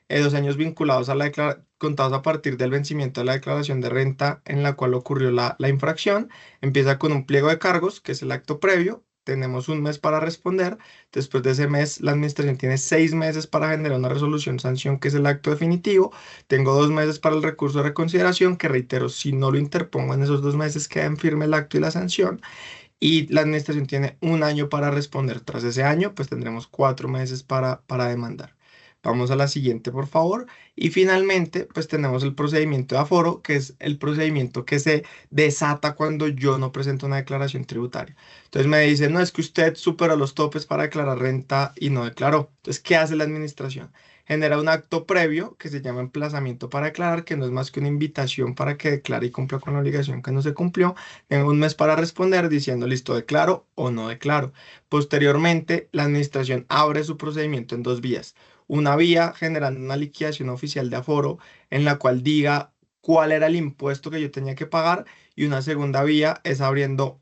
2 años vinculados a contados a partir del vencimiento de la declaración de renta en la cual ocurrió la infracción. Empieza con un pliego de cargos, que es el acto previo. Tenemos un mes para responder. Después de ese mes, la administración tiene 6 meses para generar una resolución sanción, que es el acto definitivo. Tengo 2 meses para el recurso de reconsideración, que reitero, si no lo interpongo en esos 2 meses, queda en firme el acto y la sanción. Y la administración tiene un año para responder. Tras ese año, pues tendremos 4 meses para demandar. Vamos a la siguiente, por favor. Y finalmente, pues tenemos el procedimiento de aforo, que es el procedimiento que se desata cuando yo no presento una declaración tributaria. Entonces me dicen, no, es que usted superó los topes para declarar renta y no declaró. Entonces, ¿qué hace la administración? Genera un acto previo que se llama emplazamiento para declarar, que no es más que una invitación para que declare y cumpla con la obligación que no se cumplió. Tengo un mes para responder diciendo, listo, declaro o no declaro. Posteriormente, la administración abre su procedimiento en 2 vías. Una vía generando una liquidación oficial de aforo en la cual diga cuál era el impuesto que yo tenía que pagar, y una segunda vía es abriéndose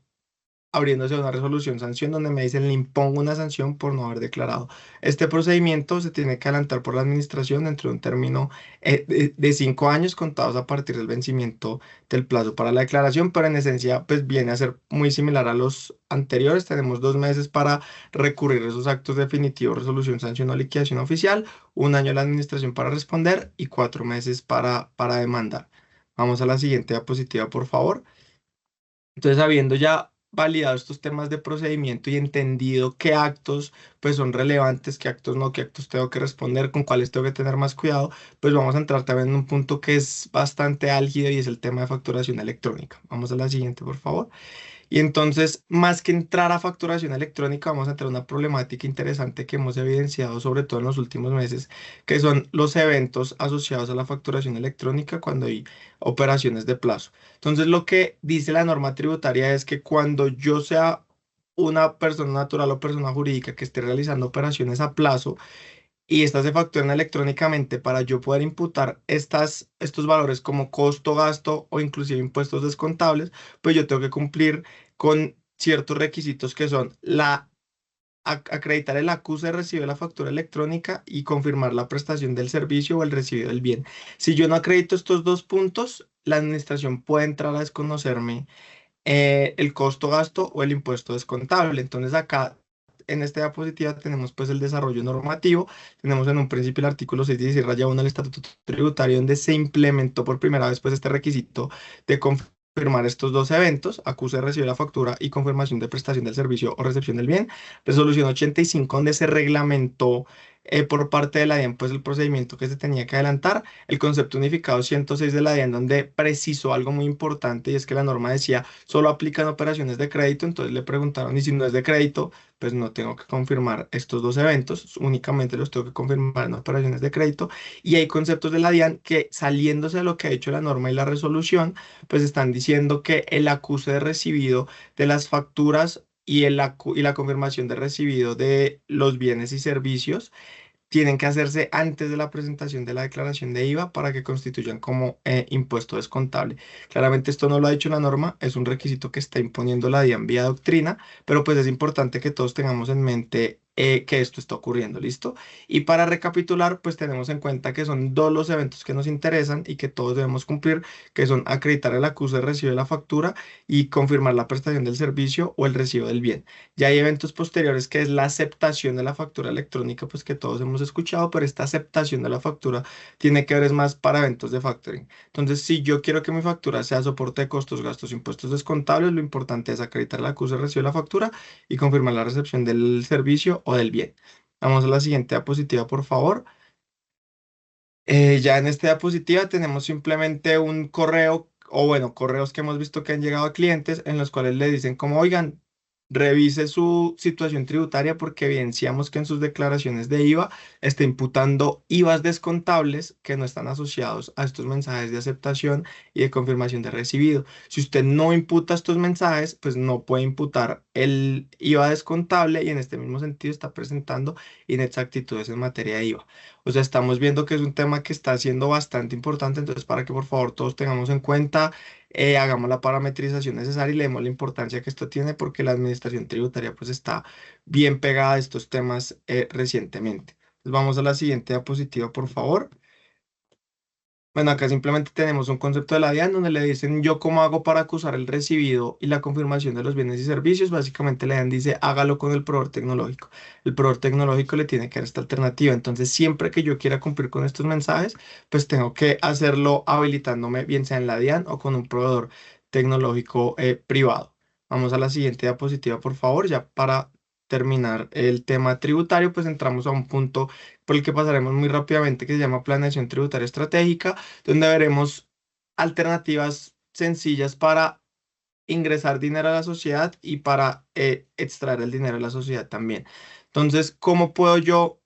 una resolución sanción donde me dicen le impongo una sanción por no haber declarado. Este procedimiento se tiene que adelantar por la administración dentro de un término de 5 años contados a partir del vencimiento del plazo para la declaración, pero en esencia pues viene a ser muy similar a los anteriores. Tenemos 2 meses para recurrir a esos actos definitivos, resolución, sanción o liquidación oficial, un año la administración para responder y 4 meses para demandar. Vamos a la siguiente diapositiva, por favor. Entonces, habiendo ya validado estos temas de procedimiento y entendido qué actos pues son relevantes, qué actos no, qué actos tengo que responder, con cuáles tengo que tener más cuidado, pues vamos a entrar también en un punto que es bastante álgido y es el tema de facturación electrónica. Vamos a la siguiente, por favor. Y entonces, más que entrar a facturación electrónica, vamos a entrar a una problemática interesante que hemos evidenciado sobre todo en los últimos meses, que son los eventos asociados a la facturación electrónica cuando hay operaciones de plazo. Entonces, lo que dice la norma tributaria es que cuando yo sea una persona natural o persona jurídica que esté realizando operaciones a plazo y estas se facturan electrónicamente, para yo poder imputar estos valores como costo, gasto o inclusive impuestos descontables, pues yo tengo que cumplir con ciertos requisitos que son acreditar el acuse de recibo de la factura electrónica y confirmar la prestación del servicio o el recibido del bien. Si yo no acredito estos 2 puntos, la administración puede entrar a desconocerme el costo, gasto o el impuesto descontable. Entonces acá en esta diapositiva tenemos pues el desarrollo normativo. Tenemos en un principio el artículo 616-1 del Estatuto Tributario, donde se implementó por primera vez pues este requisito de confirmar estos 2 eventos: acuse de recibo de la factura y confirmación de prestación del servicio o recepción del bien. Resolución 85, donde se reglamentó por parte de la DIAN pues el procedimiento que se tenía que adelantar. El concepto unificado 106 de la DIAN, donde precisó algo muy importante, y es que la norma decía solo aplican operaciones de crédito. Entonces le preguntaron, y si no es de crédito, pues no tengo que confirmar estos 2 eventos, únicamente los tengo que confirmar en operaciones de crédito. Y hay conceptos de la DIAN que, saliéndose de lo que ha hecho la norma y la resolución, pues están diciendo que el acuse de recibido de las facturas y la confirmación de recibido de los bienes y servicios tienen que hacerse antes de la presentación de la declaración de IVA para que constituyan como impuesto descontable. Claramente esto no lo ha dicho la norma, es un requisito que está imponiendo la DIAN vía doctrina, pero pues es importante que todos tengamos en mente que esto está ocurriendo, ¿listo? Y para recapitular, pues tenemos en cuenta que son 2 los eventos que nos interesan y que todos debemos cumplir, que son acreditar el acuse de recibo de la factura y confirmar la prestación del servicio o el recibo del bien. Ya hay eventos posteriores, que es la aceptación de la factura electrónica, pues que todos hemos escuchado, pero esta aceptación de la factura tiene que ver es más para eventos de factoring. Entonces, si yo quiero que mi factura sea soporte de costos, gastos, impuestos descontables, lo importante es acreditar el acuse de recibo de la factura y confirmar la recepción del servicio o del bien. Vamos a la siguiente diapositiva, por favor. Ya en esta diapositiva tenemos simplemente un correo, o bueno, correos que hemos visto que han llegado a clientes en los cuales le dicen como, oigan, revise su situación tributaria porque evidenciamos que en sus declaraciones de IVA está imputando IVAs descontables que no están asociados a estos mensajes de aceptación y de confirmación de recibido. Si usted no imputa estos mensajes, pues no puede imputar el IVA descontable y en este mismo sentido está presentando inexactitudes en materia de IVA. O sea, estamos viendo que es un tema que está siendo bastante importante, entonces para que por favor todos tengamos en cuenta, hagamos la parametrización necesaria y le demos la importancia que esto tiene porque la administración tributaria pues está bien pegada a estos temas recientemente. Entonces, vamos a la siguiente diapositiva, por favor. Bueno, acá simplemente tenemos un concepto de la DIAN donde le dicen yo cómo hago para acusar el recibido y la confirmación de los bienes y servicios. Básicamente la DIAN dice hágalo con el proveedor tecnológico. El proveedor tecnológico le tiene que dar esta alternativa. Entonces siempre que yo quiera cumplir con estos mensajes, pues tengo que hacerlo habilitándome bien sea en la DIAN o con un proveedor tecnológico privado. Vamos a la siguiente diapositiva, por favor, ya para terminar el tema tributario, pues entramos a un punto por el que pasaremos muy rápidamente, que se llama planeación tributaria estratégica, donde veremos alternativas sencillas para ingresar dinero a la sociedad y para extraer el dinero a la sociedad también. Entonces, ¿cómo puedo yo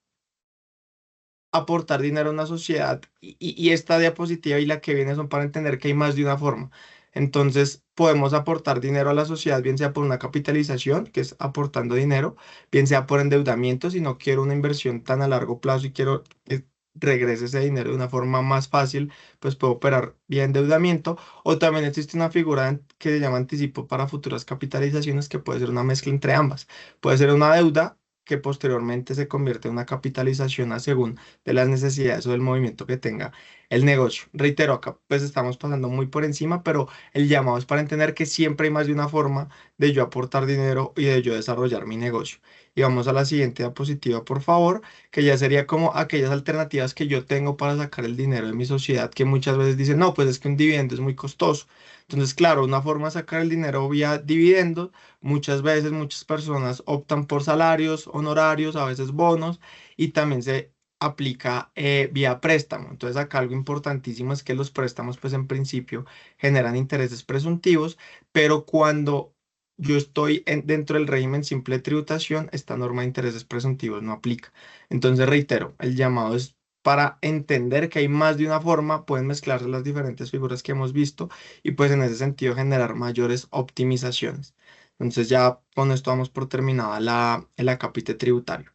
aportar dinero a una sociedad? Y esta diapositiva y la que viene son para entender que hay más de una forma. Entonces, podemos aportar dinero a la sociedad, bien sea por una capitalización, que es aportando dinero, bien sea por endeudamiento, si no quiero una inversión tan a largo plazo y quiero que regrese ese dinero de una forma más fácil, pues puedo operar vía endeudamiento. O también existe una figura que se llama anticipo para futuras capitalizaciones, que puede ser una mezcla entre ambas. Puede ser una deuda que posteriormente se convierte en una capitalización a según de las necesidades o del movimiento que tenga el negocio. Reitero, acá pues estamos pasando muy por encima, pero el llamado es para entender que siempre hay más de una forma de yo aportar dinero y de yo desarrollar mi negocio. Y vamos a la siguiente diapositiva, por favor, que ya sería como aquellas alternativas que yo tengo para sacar el dinero de mi sociedad, que muchas veces dicen, no, pues es que un dividendo es muy costoso. Entonces, claro, una forma de sacar el dinero vía dividendo, muchas veces muchas personas optan por salarios, honorarios, a veces bonos, y también se aplica vía préstamo. Entonces acá algo importantísimo es que los préstamos pues en principio generan intereses presuntivos, pero cuando yo estoy dentro del régimen simple de tributación, esta norma de intereses presuntivos no aplica. Entonces reitero, el llamado es para entender que hay más de una forma, pueden mezclarse las diferentes figuras que hemos visto y pues en ese sentido generar mayores optimizaciones. Entonces ya con esto damos por terminada el acápite tributario.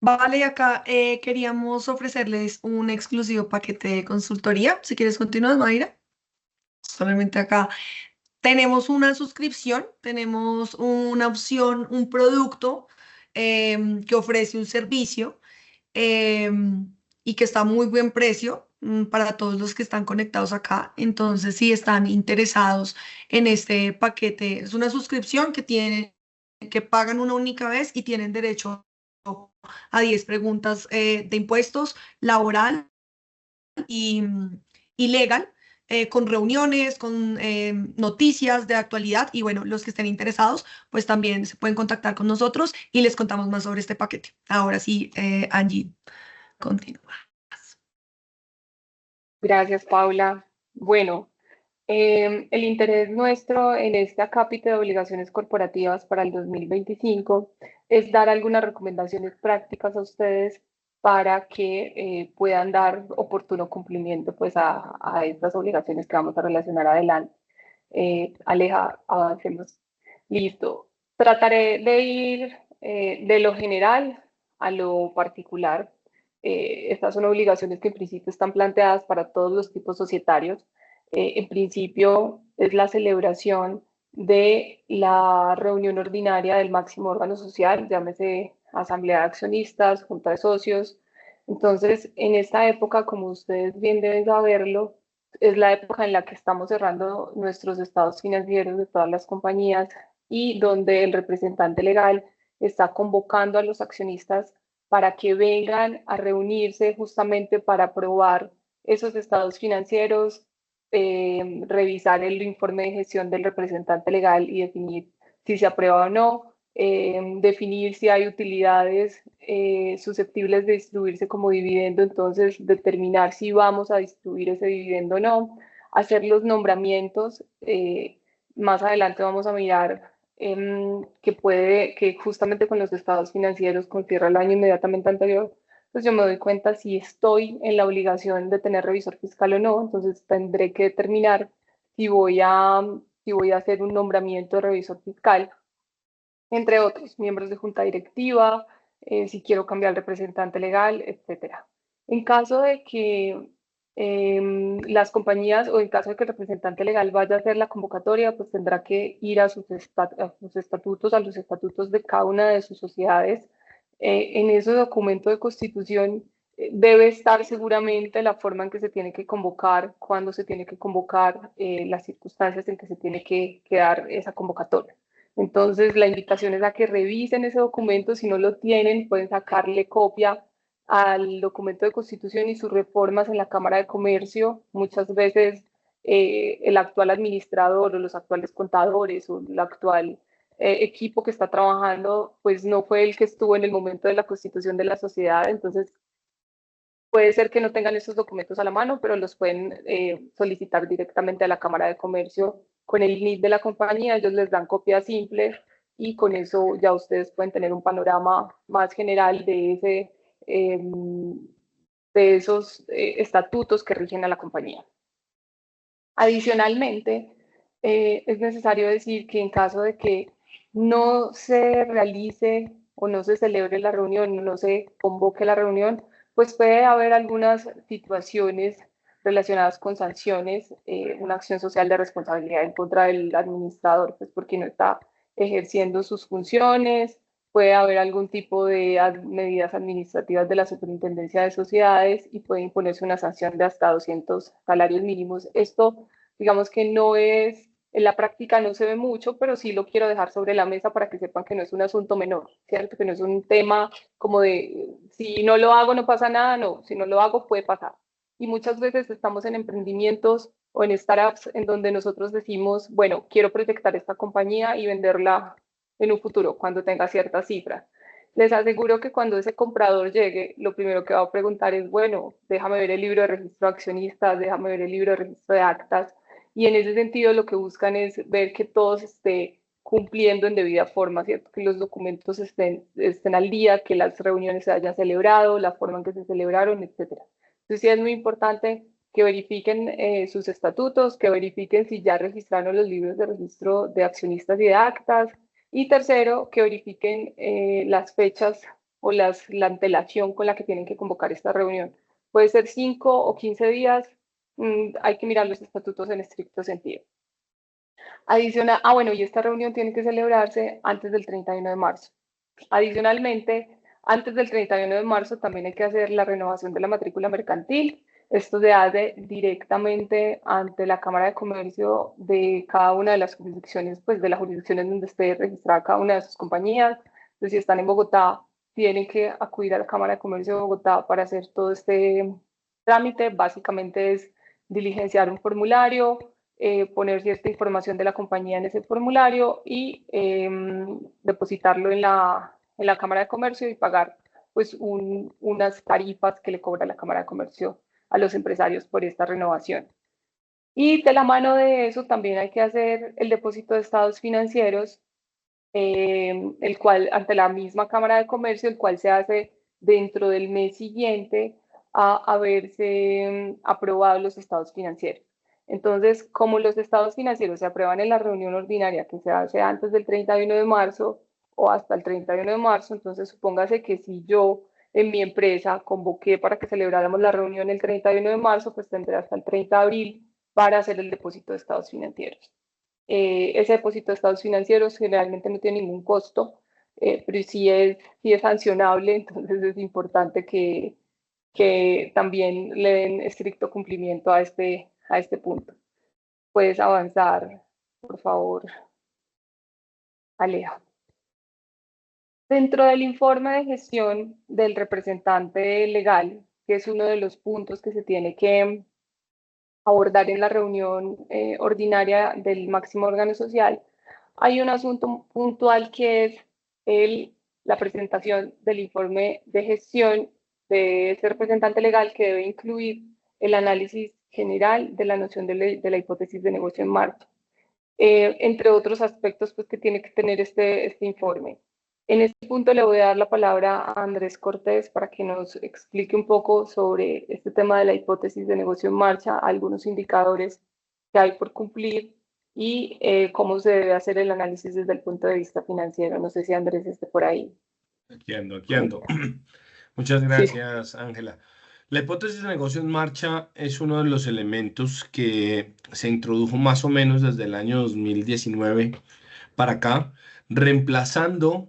Vale, y acá queríamos ofrecerles un exclusivo paquete de consultoría. Si quieres continuar, Mayra. Solamente acá tenemos una suscripción, tenemos una opción, un producto que ofrece un servicio y que está a muy buen precio para todos los que están conectados acá. Entonces, si están interesados en este paquete, es una suscripción que pagan una única vez y tienen derecho a 10 preguntas de impuestos, laboral y legal, con reuniones, con noticias de actualidad y bueno, los que estén interesados, pues también se pueden contactar con nosotros y les contamos más sobre este paquete. Ahora sí, Angie, continúa. Gracias, Paula. Bueno, el interés nuestro en este acápite de obligaciones corporativas para el 2025 es dar algunas recomendaciones prácticas a ustedes para que puedan dar oportuno cumplimiento pues, a estas obligaciones que vamos a relacionar adelante. Aleja, avancemos. Listo. Trataré de ir de lo general a lo particular. Estas son obligaciones que en principio están planteadas para todos los tipos societarios. En principio es la celebración de la reunión ordinaria del máximo órgano social, llámese asamblea de accionistas, junta de socios. Entonces, en esta época, como ustedes bien deben saberlo, es la época en la que estamos cerrando nuestros estados financieros de todas las compañías y donde el representante legal está convocando a los accionistas para que vengan a reunirse justamente para aprobar esos estados financieros, revisar el informe de gestión del representante legal y definir si se aprueba o no, definir si hay utilidades susceptibles de distribuirse como dividendo, entonces determinar si vamos a distribuir ese dividendo o no, hacer los nombramientos. Más adelante vamos a mirar que justamente con los estados financieros, con cierre al año inmediatamente anterior, pues yo me doy cuenta si estoy en la obligación de tener revisor fiscal o no. Entonces tendré que determinar si voy a hacer un nombramiento de revisor fiscal, entre otros, miembros de junta directiva, si quiero cambiar el representante legal, etcétera. En caso de que las compañías, o en caso de que el representante legal vaya a hacer la convocatoria, pues tendrá que ir a sus estatutos, a los estatutos de cada una de sus sociedades. En ese documento de constitución debe estar seguramente la forma en que se tiene que convocar, cuándo se tiene que convocar, las circunstancias en que se tiene que dar esa convocatoria. Entonces, la invitación es a que revisen ese documento. Si no lo tienen, pueden sacarle copia al documento de constitución y sus reformas en la Cámara de Comercio. Muchas veces el actual administrador o los actuales contadores o el actual equipo que está trabajando, pues no fue el que estuvo en el momento de la constitución de la sociedad. Entonces, puede ser que no tengan esos documentos a la mano, pero los pueden solicitar directamente a la Cámara de Comercio con el NID de la compañía. Ellos les dan copia simple y con eso ya ustedes pueden tener un panorama más general de esos estatutos que rigen a la compañía. Adicionalmente, es necesario decir que en caso de que no se realice o no se celebre la reunión, no se convoque la reunión, pues puede haber algunas situaciones relacionadas con sanciones, una acción social de responsabilidad en contra del administrador, pues porque no está ejerciendo sus funciones. Puede haber algún tipo de medidas administrativas de la Superintendencia de Sociedades y puede imponerse una sanción de hasta 200 salarios mínimos. Esto, digamos que no es, en la práctica no se ve mucho, pero sí lo quiero dejar sobre la mesa para que sepan que no es un asunto menor, ¿cierto? Que no es un tema como de, si no lo hago no pasa nada. No, si no lo hago puede pasar. Y muchas veces estamos en emprendimientos o en startups en donde nosotros decimos, bueno, quiero proyectar esta compañía y venderla en un futuro cuando tenga ciertas cifras. Les aseguro que cuando ese comprador llegue, lo primero que va a preguntar es, bueno, déjame ver el libro de registro de accionistas, déjame ver el libro de registro de actas. Y en ese sentido lo que buscan es ver que todo se esté cumpliendo en debida forma, ¿cierto? Que los documentos estén al día, que las reuniones se hayan celebrado, la forma en que se celebraron, etcétera. Entonces sí es muy importante que verifiquen sus estatutos, que verifiquen si ya registraron los libros de registro de accionistas y de actas. Y tercero, que verifiquen las fechas o la antelación con la que tienen que convocar esta reunión. Puede ser 5 o 15 días, hay que mirar los estatutos en estricto sentido. Adicional, bueno, y esta reunión tiene que celebrarse antes del 31 de marzo. Adicionalmente, antes del 31 de marzo también hay que hacer la renovación de la matrícula mercantil. Esto se hace directamente ante la Cámara de Comercio de cada una de las jurisdicciones, pues de las jurisdicciones donde esté registrada cada una de sus compañías. Entonces, si están en Bogotá, tienen que acudir a la Cámara de Comercio de Bogotá para hacer todo este trámite. Básicamente es diligenciar un formulario, poner cierta información de la compañía en ese formulario y depositarlo en la Cámara de Comercio y pagar pues unas tarifas que le cobra la Cámara de Comercio a los empresarios por esta renovación. Y de la mano de eso también hay que hacer el depósito de estados financieros, el cual ante la misma Cámara de Comercio, el cual se hace dentro del mes siguiente a haberse aprobado los estados financieros. Entonces, como los estados financieros se aprueban en la reunión ordinaria que se hace antes del 31 de marzo o hasta el 31 de marzo, entonces supóngase que si yo en mi empresa convoqué para que celebráramos la reunión el 31 de marzo, pues tendré hasta el 30 de abril para hacer el depósito de estados financieros. Ese depósito de estados financieros generalmente no tiene ningún costo, pero sí es sancionable. Entonces es importante que también le den estricto cumplimiento a este punto. Puedes avanzar, por favor, Aleja. Dentro del informe de gestión del representante legal, que es uno de los puntos que se tiene que abordar en la reunión ordinaria del máximo órgano social, hay un asunto puntual que es la presentación del informe de gestión de ese representante legal, que debe incluir el análisis general de la noción de la hipótesis de negocio en marcha, entre otros aspectos pues, que tiene que tener este informe. En este punto le voy a dar la palabra a Andrés Cortés para que nos explique un poco sobre este tema de la hipótesis de negocio en marcha, algunos indicadores que hay por cumplir y cómo se debe hacer el análisis desde el punto de vista financiero. No sé si Andrés esté por ahí. Aquí ando. Muchas Sí. gracias, Ángela. La hipótesis de negocio en marcha es uno de los elementos que se introdujo más o menos desde el año 2019 para acá, reemplazando,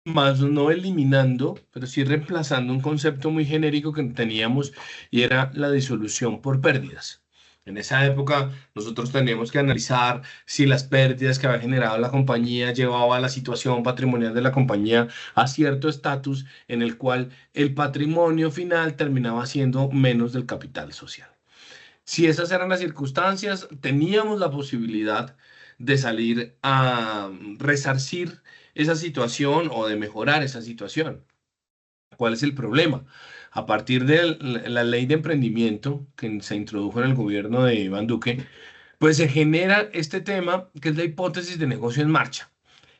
más no eliminando, pero sí reemplazando un concepto muy genérico que teníamos y era la disolución por pérdidas. En esa época nosotros teníamos que analizar si las pérdidas que había generado la compañía llevaba a la situación patrimonial de la compañía a cierto estatus en el cual el patrimonio final terminaba siendo menos del capital social. Si esas eran las circunstancias, teníamos la posibilidad de salir a resarcir esa situación o de mejorar esa situación. ¿Cuál es el problema? A partir de la ley de emprendimiento que se introdujo en el gobierno de Iván Duque, pues se genera este tema que es la hipótesis de negocio en marcha.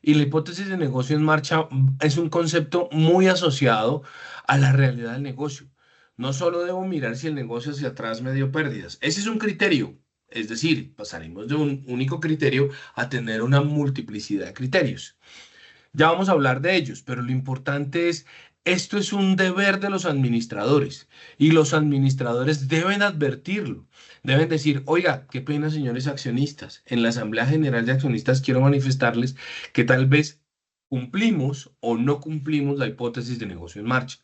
Y la hipótesis de negocio en marcha es un concepto muy asociado a la realidad del negocio. No solo debo mirar si el negocio hacia atrás me dio pérdidas. Ese es un criterio. Es decir, pasaremos de un único criterio a tener una multiplicidad de criterios. Ya vamos a hablar de ellos, pero lo importante es, esto es un deber de los administradores y los administradores deben advertirlo. Deben decir, oiga, qué pena, señores accionistas. En la Asamblea General de Accionistas quiero manifestarles que tal vez cumplimos o no cumplimos la hipótesis de negocio en marcha.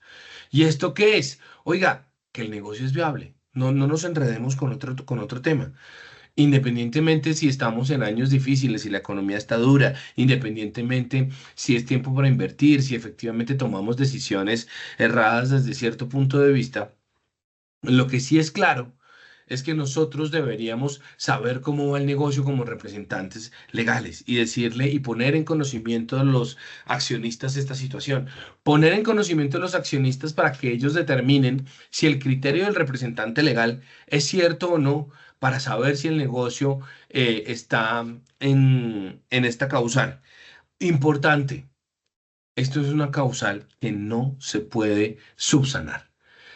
¿Y esto qué es? Oiga, que el negocio es viable. No nos enredemos con otro tema. Independientemente si estamos en años difíciles, si la economía está dura, independientemente si es tiempo para invertir, si efectivamente tomamos decisiones erradas desde cierto punto de vista, lo que sí es claro es que nosotros deberíamos saber cómo va el negocio como representantes legales y decirle y poner en conocimiento de los accionistas esta situación. Poner en conocimiento de los accionistas para que ellos determinen si el criterio del representante legal es cierto o no, para saber si el negocio está en esta causal. Importante, esto es una causal que no se puede subsanar.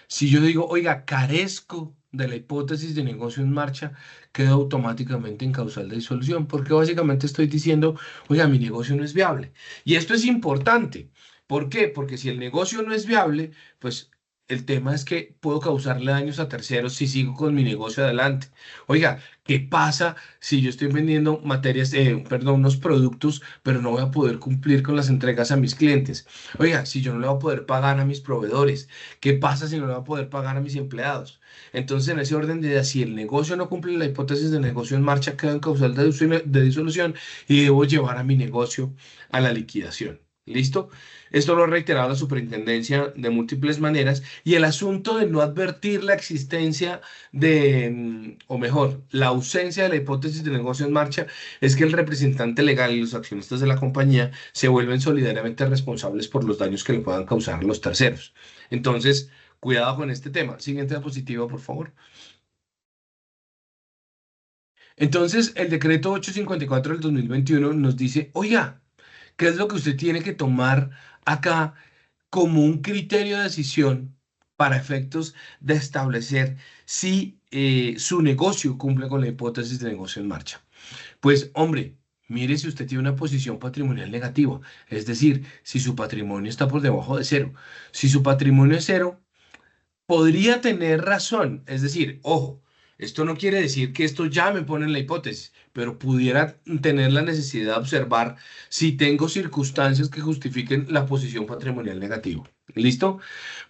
Si yo digo, oiga, carezco de la hipótesis de negocio en marcha, quedo automáticamente en causal de disolución, porque básicamente estoy diciendo, oiga, mi negocio no es viable. Y esto es importante. ¿Por qué? Porque si el negocio no es viable, pues el tema es que puedo causarle daños a terceros si sigo con mi negocio adelante. Oiga, ¿qué pasa si yo estoy vendiendo unos productos, pero no voy a poder cumplir con las entregas a mis clientes? Oiga, si yo no le voy a poder pagar a mis proveedores, ¿qué pasa si no le voy a poder pagar a mis empleados? Entonces, en ese orden de ideas, si el negocio no cumple la hipótesis de negocio en marcha, quedo en causal de disolución y debo llevar a mi negocio a la liquidación. ¿Listo? Esto lo ha reiterado la superintendencia de múltiples maneras y el asunto de no advertir la existencia o mejor, la ausencia de la hipótesis de negocio en marcha es que el representante legal y los accionistas de la compañía se vuelven solidariamente responsables por los daños que le puedan causar a los terceros. Entonces, cuidado con este tema. Siguiente diapositiva, por favor. Entonces, el decreto 854 del 2021 nos dice, oiga, ¿qué es lo que usted tiene que tomar acá como un criterio de decisión para efectos de establecer si su negocio cumple con la hipótesis de negocio en marcha? Pues, hombre, mire si usted tiene una posición patrimonial negativa, es decir, si su patrimonio está por debajo de cero. Si su patrimonio es cero, podría tener razón, es decir, ojo, esto no quiere decir que esto ya me pone en la hipótesis, pero pudiera tener la necesidad de observar si tengo circunstancias que justifiquen la posición patrimonial negativa. ¿Listo?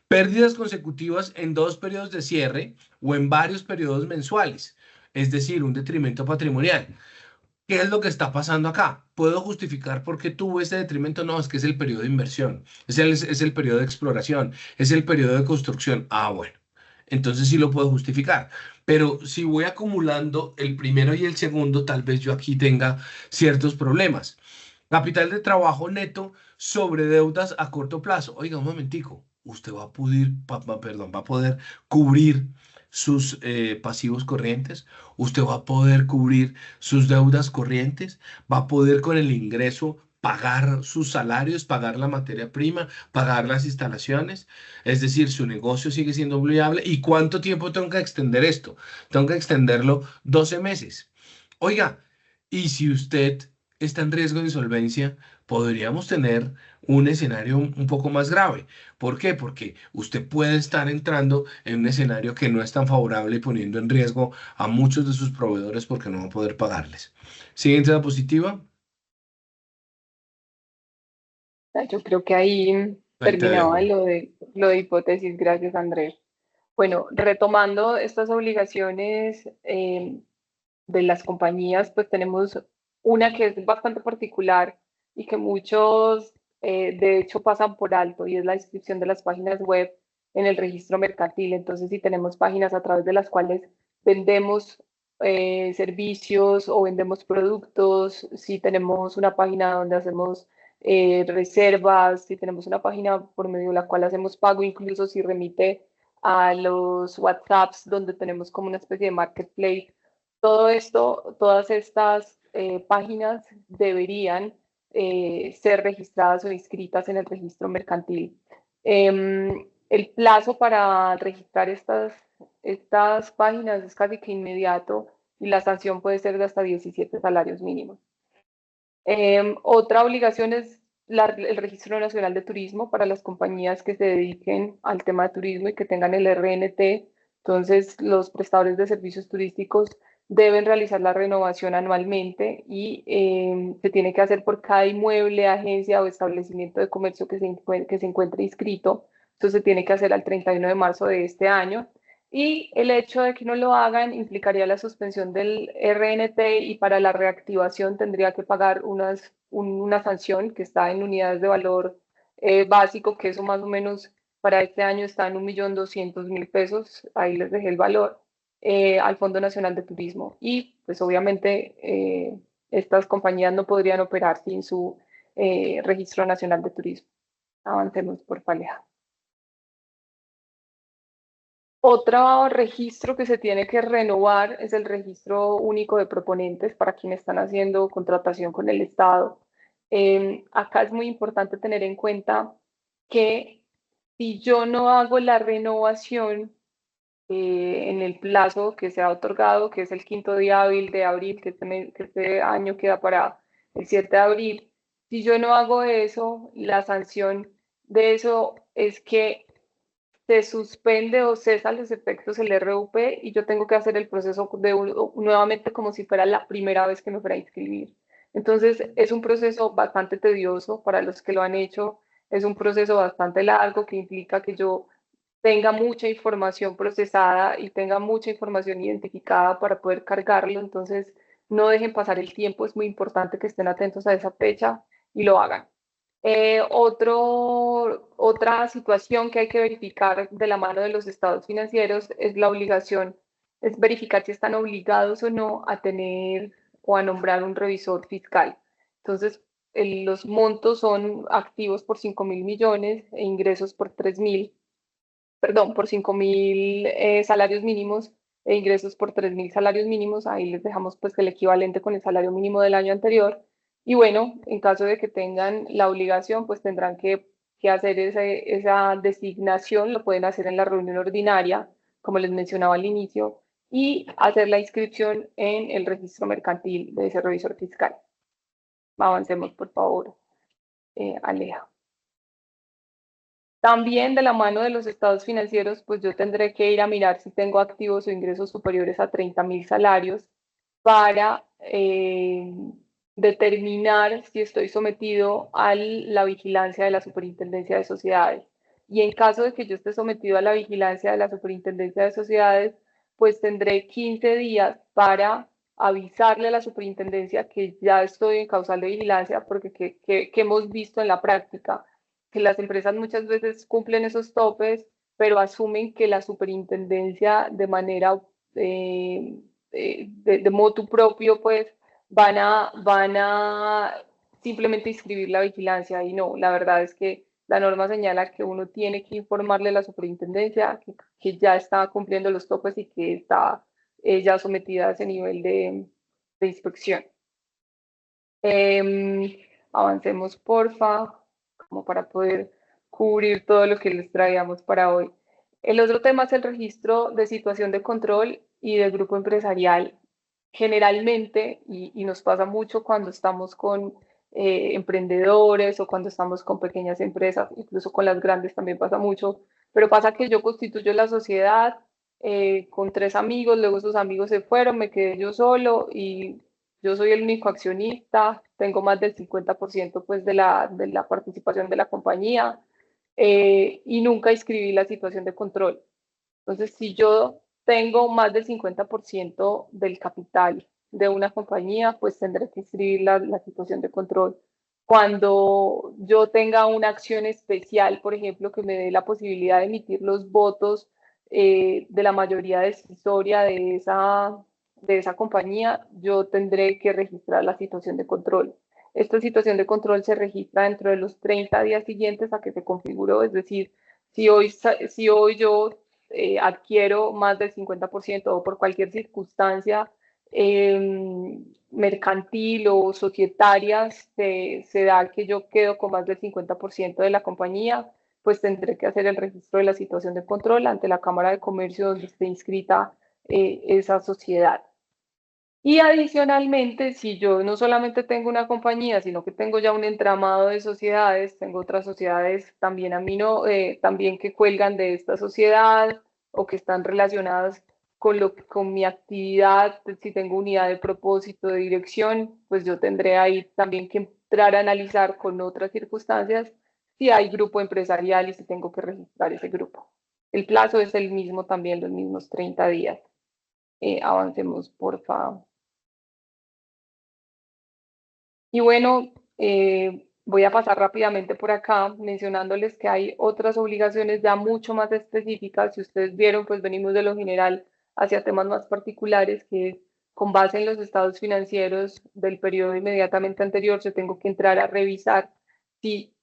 Pérdidas consecutivas en 2 periodos de cierre o en varios periodos mensuales, es decir, un detrimento patrimonial. ¿Qué es lo que está pasando acá? ¿Puedo justificar por qué tuvo ese detrimento? No, es que es el periodo de inversión, es el periodo de exploración, es el periodo de construcción. Ah, bueno, entonces sí lo puedo justificar. Pero si voy acumulando el primero y el segundo, tal vez yo aquí tenga ciertos problemas. Capital de trabajo neto sobre deudas a corto plazo. Oiga, un momentico, usted va a poder cubrir sus pasivos corrientes, usted va a poder cubrir sus deudas corrientes, va a poder con el ingreso pagar sus salarios, pagar la materia prima, pagar las instalaciones. Es decir, su negocio sigue siendo viable. ¿Y cuánto tiempo tengo que extender esto? Tengo que extenderlo 12 meses. Oiga, y si usted está en riesgo de insolvencia, podríamos tener un escenario un poco más grave. ¿Por qué? Porque usted puede estar entrando en un escenario que no es tan favorable y poniendo en riesgo a muchos de sus proveedores porque no va a poder pagarles. Siguiente diapositiva. Yo creo que ahí Ahí te terminaba dejo. lo de hipótesis. Gracias, Andrés. Bueno, retomando estas obligaciones de las compañías, pues tenemos una que es bastante particular y que muchos, de hecho, pasan por alto, y es la inscripción de las páginas web en el registro mercantil. Entonces, si tenemos páginas a través de las cuales vendemos servicios o vendemos productos, si tenemos una página donde hacemos reservas, si tenemos una página por medio de la cual hacemos pago, incluso si remite a los WhatsApps donde tenemos como una especie de marketplace. Todo esto, todas estas páginas deberían ser registradas o inscritas en el registro mercantil. El plazo para registrar estas páginas es casi que inmediato, y la sanción puede ser de hasta 17 salarios mínimos. Otra obligación es el Registro Nacional de Turismo para las compañías que se dediquen al tema de turismo y que tengan el RNT. Entonces, los prestadores de servicios turísticos deben realizar la renovación anualmente, y se tiene que hacer por cada inmueble, agencia o establecimiento de comercio que se encuentre inscrito. Entonces, se tiene que hacer al 31 de marzo de este año. Y el hecho de que no lo hagan implicaría la suspensión del RNT, y para la reactivación tendría que pagar una sanción que está en unidades de valor básico, que eso más o menos para este año está en 1.200.000 pesos. Ahí les dejé el valor al Fondo Nacional de Turismo. Y pues obviamente estas compañías no podrían operar sin su Registro Nacional de Turismo. Avancemos, por favor. Otro registro que se tiene que renovar es el Registro Único de Proponentes para quienes están haciendo contratación con el Estado. Acá es muy importante tener en cuenta que si yo no hago la renovación en el plazo que se ha otorgado, que es el 5º día hábil de abril, que este año queda para el 7 de abril, si yo no hago eso, la sanción de eso es que se suspende o cesa los efectos el RUP, y yo tengo que hacer el proceso nuevamente como si fuera la primera vez que me fuera a inscribir. Entonces, es un proceso bastante tedioso para los que lo han hecho, es un proceso bastante largo que implica que yo tenga mucha información procesada y tenga mucha información identificada para poder cargarlo. Entonces, no dejen pasar el tiempo, es muy importante que estén atentos a esa fecha y lo hagan. Otra situación que hay que verificar de la mano de los estados financieros es la obligación, es verificar si están obligados o no a tener o a nombrar un revisor fiscal. Entonces, los montos son activos por 5.000 millones e ingresos por 3.000, perdón, por 5.000 salarios mínimos e ingresos por 3.000 salarios mínimos. Ahí les dejamos pues el equivalente con el salario mínimo del año anterior. Y bueno, en caso de que tengan la obligación, pues tendrán que hacer esa designación. Lo pueden hacer en la reunión ordinaria, como les mencionaba al inicio, y hacer la inscripción en el registro mercantil de ese revisor fiscal. Avancemos, por favor, Aleja. También de la mano de los estados financieros, pues yo tendré que ir a mirar si tengo activos o ingresos superiores a 30.000 salarios para determinar si estoy sometido a la vigilancia de la Superintendencia de Sociedades. Y en caso de que yo esté sometido a la vigilancia de la Superintendencia de Sociedades, pues tendré 15 días para avisarle a la superintendencia que ya estoy en causal de vigilancia, porque que hemos visto en la práctica que las empresas muchas veces cumplen esos topes, pero asumen que la superintendencia de manera de motu propio, pues van a simplemente inscribir la vigilancia. Y no, la verdad es que la norma señala que uno tiene que informarle a la superintendencia que ya está cumpliendo los topes y que está ya sometida a ese nivel de inspección. Avancemos, porfa, como para poder cubrir todo lo que les traíamos para hoy. El otro tema es el registro de situación de control y del grupo empresarial. Generalmente, y nos pasa mucho cuando estamos con emprendedores o cuando estamos con pequeñas empresas, incluso con las grandes también pasa mucho, pero pasa que yo constituyo la sociedad con 3 amigos, luego esos amigos se fueron, me quedé yo solo y yo soy el único accionista, tengo más del 50% pues de la participación de la compañía y nunca inscribí la situación de control. Entonces, si yo tengo más del 50% del capital de una compañía, pues tendré que inscribir la situación de control. Cuando yo tenga una acción especial, por ejemplo, que me dé la posibilidad de emitir los votos de la mayoría decisoria de esa compañía, yo tendré que registrar la situación de control. Esta situación de control se registra dentro de los 30 días siguientes a que se configuró, es decir, si hoy yo adquiero más del 50% o por cualquier circunstancia mercantil o societaria, se da que yo quedo con más del 50% de la compañía, pues tendré que hacer el registro de la situación de control ante la Cámara de Comercio donde esté inscrita esa sociedad. Y adicionalmente, si yo no solamente tengo una compañía, sino que tengo ya un entramado de sociedades, tengo otras sociedades también también que cuelgan de esta sociedad o que están relacionadas con mi actividad, si tengo unidad de propósito, de dirección, pues yo tendré ahí también que entrar a analizar con otras circunstancias si hay grupo empresarial y si tengo que registrar ese grupo. El plazo es el mismo también, los mismos 30 días. Avancemos, por favor. Y bueno, voy a pasar rápidamente por acá mencionándoles que hay otras obligaciones ya mucho más específicas. Si ustedes vieron, pues venimos de lo general hacia temas más particulares que con base en los estados financieros del periodo inmediatamente anterior, yo tengo que entrar a revisar si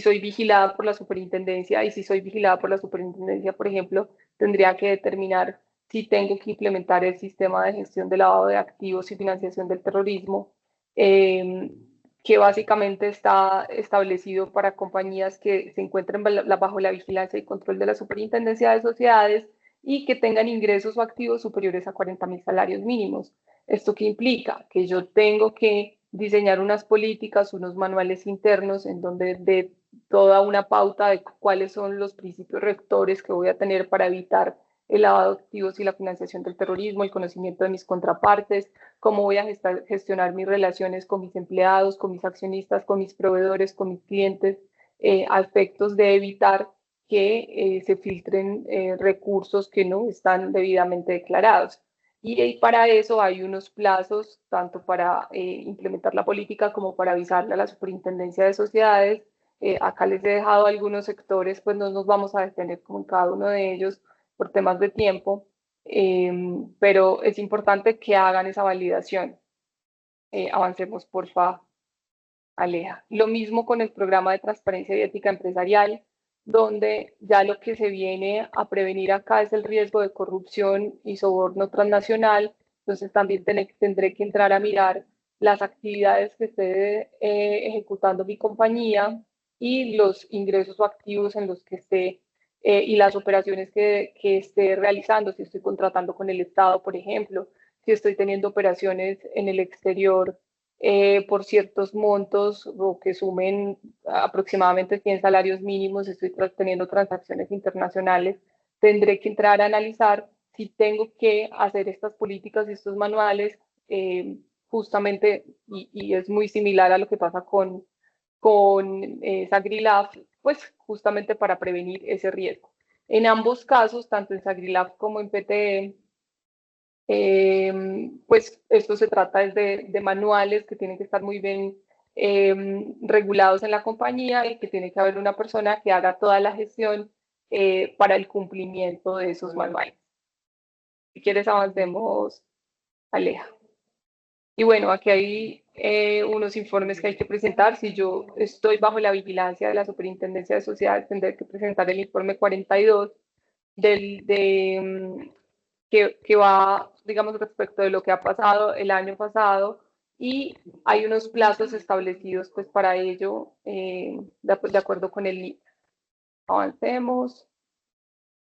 soy vigilada por la superintendencia y si soy vigilada por la superintendencia, por ejemplo, tendría que determinar si tengo que implementar el sistema de gestión de lavado de activos y financiación del terrorismo, que básicamente está establecido para compañías que se encuentren bajo la vigilancia y control de la superintendencia de sociedades y que tengan ingresos o activos superiores a 40.000 salarios mínimos. ¿Esto qué implica? Que yo tengo que diseñar unas políticas, unos manuales internos en donde de toda una pauta de cuáles son los principios rectores que voy a tener para evitar el lavado de activos y la financiación del terrorismo, el conocimiento de mis contrapartes, cómo voy a gestionar mis relaciones con mis empleados, con mis accionistas, con mis proveedores, con mis clientes, aspectos de evitar que se filtren recursos que no están debidamente declarados. Y para eso hay unos plazos, tanto para implementar la política como para avisarle a la Superintendencia de Sociedades. Acá les he dejado algunos sectores, pues no nos vamos a detener como en cada uno de ellos por temas de tiempo, pero es importante que hagan esa validación. Avancemos, por favor, Aleja. Lo mismo con el programa de transparencia y ética empresarial, donde ya lo que se viene a prevenir acá es el riesgo de corrupción y soborno transnacional. Entonces también tendré que entrar a mirar las actividades que esté ejecutando mi compañía y los ingresos o activos en los que esté y las operaciones que esté realizando, si estoy contratando con el Estado, por ejemplo, si estoy teniendo operaciones en el exterior por ciertos montos o que sumen aproximadamente 100 salarios mínimos, estoy teniendo transacciones internacionales, tendré que entrar a analizar si tengo que hacer estas políticas y estos manuales justamente, y es muy similar a lo que pasa con Sagrilaf, pues justamente para prevenir ese riesgo. En ambos casos, tanto en Sagrilaf como en PTE, pues esto se trata de manuales que tienen que estar muy bien regulados en la compañía y que tiene que haber una persona que haga toda la gestión para el cumplimiento de esos manuales. Si quieres avancemos, Aleja. Y bueno, aquí hay unos informes que hay que presentar. Si yo estoy bajo la vigilancia de la Superintendencia de Sociedades, tendré que presentar el informe 42. que va, digamos, respecto de lo que ha pasado el año pasado, y hay unos plazos establecidos pues para ello, de acuerdo con el NIP. Avancemos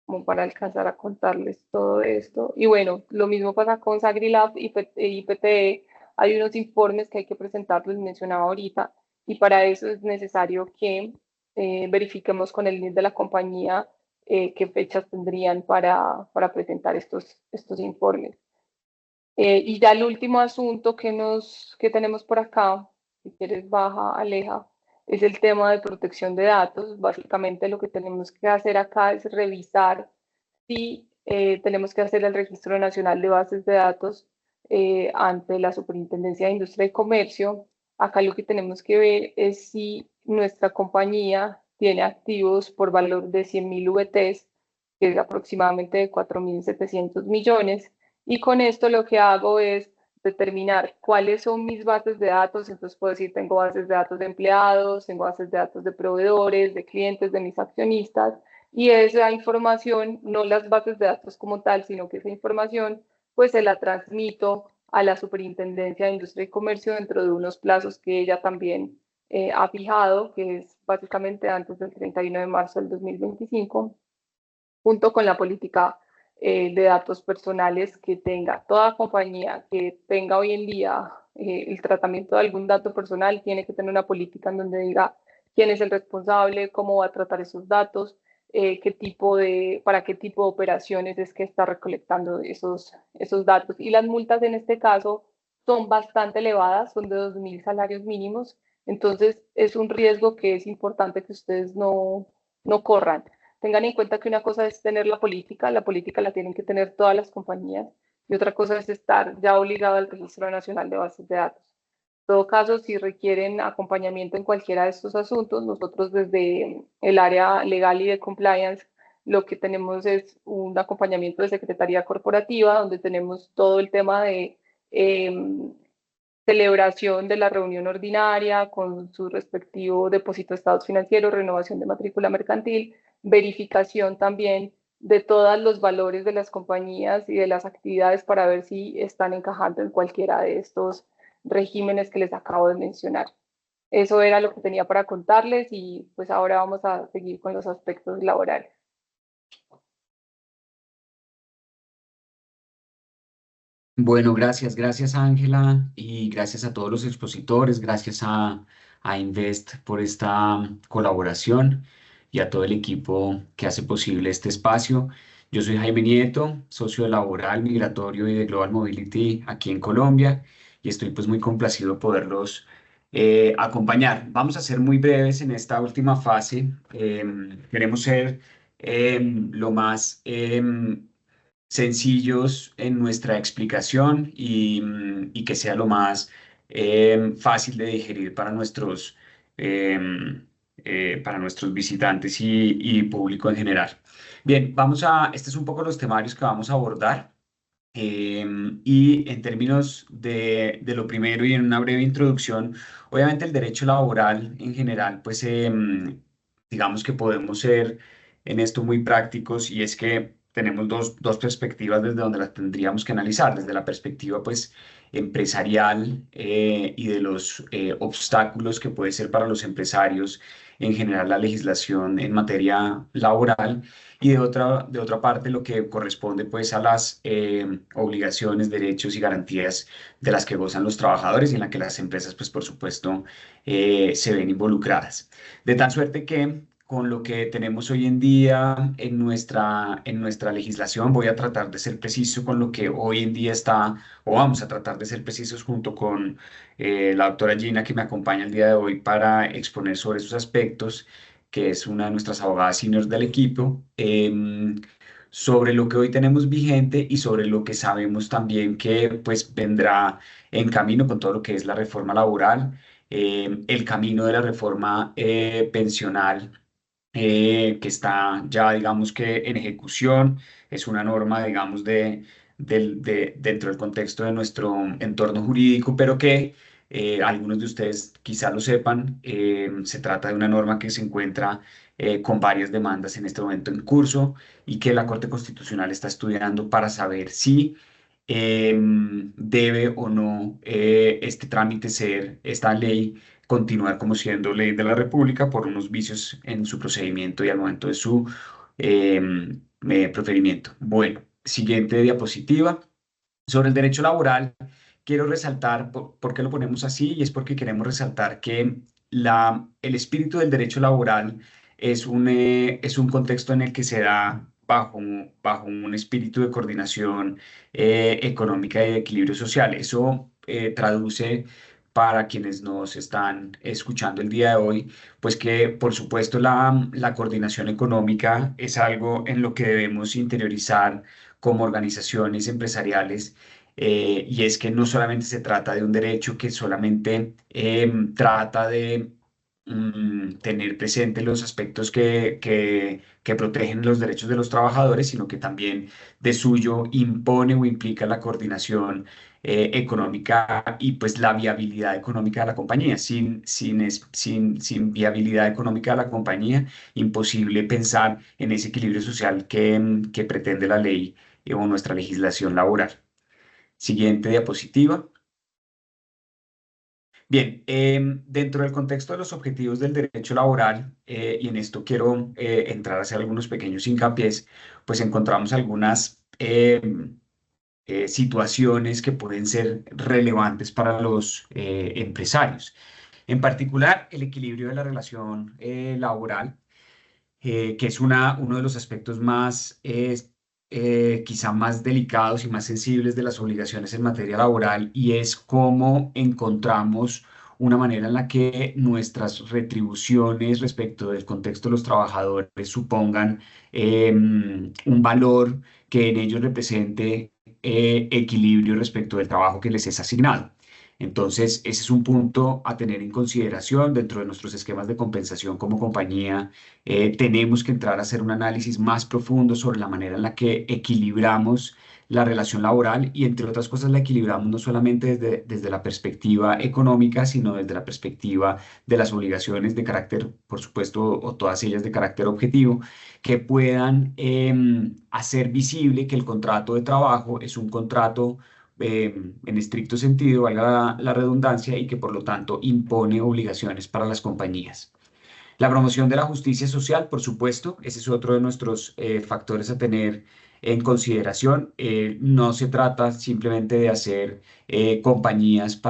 como para alcanzar a contarles todo esto. Y bueno, lo mismo pasa con Sagrilab y IPTE. Hay unos informes que hay que presentar, les mencionaba ahorita, y para eso es necesario que verifiquemos con el NID de la compañía qué fechas tendrían para presentar estos informes. Y ya el último asunto que tenemos por acá, si quieres baja, Aleja, es el tema de protección de datos. Básicamente lo que tenemos que hacer acá es revisar si tenemos que hacer el Registro Nacional de Bases de Datos ante la Superintendencia de Industria y Comercio. Acá lo que tenemos que ver es si nuestra compañía tiene activos por valor de 100.000 VTs, que es aproximadamente de 4.700 millones. Y con esto lo que hago es determinar cuáles son mis bases de datos. Entonces puedo decir, tengo bases de datos de empleados, tengo bases de datos de proveedores, de clientes, de mis accionistas, y esa información, no las bases de datos como tal, sino que esa información pues se la transmito a la Superintendencia de Industria y Comercio dentro de unos plazos que ella también ha fijado, que es básicamente antes del 31 de marzo del 2025, junto con la política de datos personales que tenga toda compañía que tenga hoy en día el tratamiento de algún dato personal. Tiene que tener una política en donde diga quién es el responsable, cómo va a tratar esos datos, para qué tipo de operaciones es que está recolectando esos datos. Y las multas en este caso son bastante elevadas, son de 2.000 salarios mínimos. Entonces es un riesgo que es importante que ustedes no corran. Tengan en cuenta que una cosa es tener la política la tienen que tener todas las compañías, y otra cosa es estar ya obligado al Registro Nacional de Bases de Datos. En todo caso, si requieren acompañamiento en cualquiera de estos asuntos, nosotros desde el área legal y de compliance lo que tenemos es un acompañamiento de Secretaría Corporativa, donde tenemos todo el tema de celebración de la reunión ordinaria con su respectivo depósito de estados financieros, renovación de matrícula mercantil, verificación también de todos los valores de las compañías y de las actividades para ver si están encajando en cualquiera de estos regímenes que les acabo de mencionar. Eso era lo que tenía para contarles, y pues ahora vamos a seguir con los aspectos laborales. Bueno, gracias Ángela, y gracias a todos los expositores, gracias a Invest por esta colaboración y a todo el equipo que hace posible este espacio. Yo soy Jaime Nieto, socio laboral, migratorio y de Global Mobility aquí en Colombia, y estoy pues muy complacido de poderlos acompañar. Vamos a ser muy breves en esta última fase. Queremos ser lo más sencillos en nuestra explicación, y que sea lo más fácil de digerir para nuestros visitantes y público en general. Bien, este es un poco los temarios que vamos a abordar. Y en términos de lo primero y en una breve introducción, obviamente el derecho laboral en general, pues digamos que podemos ser en esto muy prácticos, y es que tenemos dos perspectivas desde donde las tendríamos que analizar: desde la perspectiva pues empresarial, y de los obstáculos que puede ser para los empresarios en general la legislación en materia laboral, y de otra parte lo que corresponde pues a las obligaciones, derechos y garantías de las que gozan los trabajadores, y en la que las empresas pues por supuesto se ven involucradas. De tal suerte que con lo que tenemos hoy en día en nuestra legislación, voy a tratar de ser preciso con lo que hoy en día está, o vamos a tratar de ser precisos junto con la doctora Gina, que me acompaña el día de hoy para exponer sobre esos aspectos, que es una de nuestras abogadas seniors del equipo, sobre lo que hoy tenemos vigente y sobre lo que sabemos también que pues vendrá en camino con todo lo que es la reforma laboral, el camino de la reforma pensional, que está ya, digamos que en ejecución. Es una norma, digamos, dentro del contexto de nuestro entorno jurídico, pero que algunos de ustedes quizá lo sepan, se trata de una norma que se encuentra con varias demandas en este momento en curso y que la Corte Constitucional está estudiando para saber si debe o no este trámite ser, esta ley, continuar como siendo ley de la República por unos vicios en su procedimiento y al momento de su proferimiento. Bueno, siguiente diapositiva. Sobre el derecho laboral, quiero resaltar por qué lo ponemos así, y es porque queremos resaltar que el espíritu del derecho laboral es un contexto en el que se da bajo un espíritu de coordinación económica y de equilibrio social. Eso traduce para quienes nos están escuchando el día de hoy, pues que por supuesto la coordinación económica es algo en lo que debemos interiorizar como organizaciones empresariales, y es que no solamente se trata de un derecho que solamente trata de tener presente los aspectos que protegen los derechos de los trabajadores, sino que también de suyo impone o implica la coordinación económica y pues la viabilidad económica de la compañía. Sin viabilidad económica de la compañía, imposible pensar en ese equilibrio social que pretende la ley o nuestra legislación laboral. Siguiente diapositiva. Bien, dentro del contexto de los objetivos del derecho laboral, y en esto quiero entrar a hacer algunos pequeños hincapiés, pues encontramos algunas situaciones que pueden ser relevantes para los empresarios. En particular, el equilibrio de la relación laboral, que es uno de los aspectos más, quizá más delicados y más sensibles de las obligaciones en materia laboral, y es cómo encontramos una manera en la que nuestras retribuciones respecto del contexto de los trabajadores supongan un valor que en ellos represente equilibrio respecto del trabajo que les es asignado. Entonces, ese es un punto a tener en consideración dentro de nuestros esquemas de compensación como compañía. Tenemos que entrar a hacer un análisis más profundo sobre la manera en la que equilibramos la relación laboral, y entre otras cosas la equilibramos no solamente desde la perspectiva económica, sino desde la perspectiva de las obligaciones de carácter, por supuesto, o todas ellas de carácter objetivo, que puedan hacer visible que el contrato de trabajo es un contrato en estricto sentido, valga la redundancia, y que por lo tanto impone obligaciones para las compañías. La promoción de la justicia social, por supuesto, ese es otro de nuestros factores a tener en consideración. No se trata simplemente de hacer compañías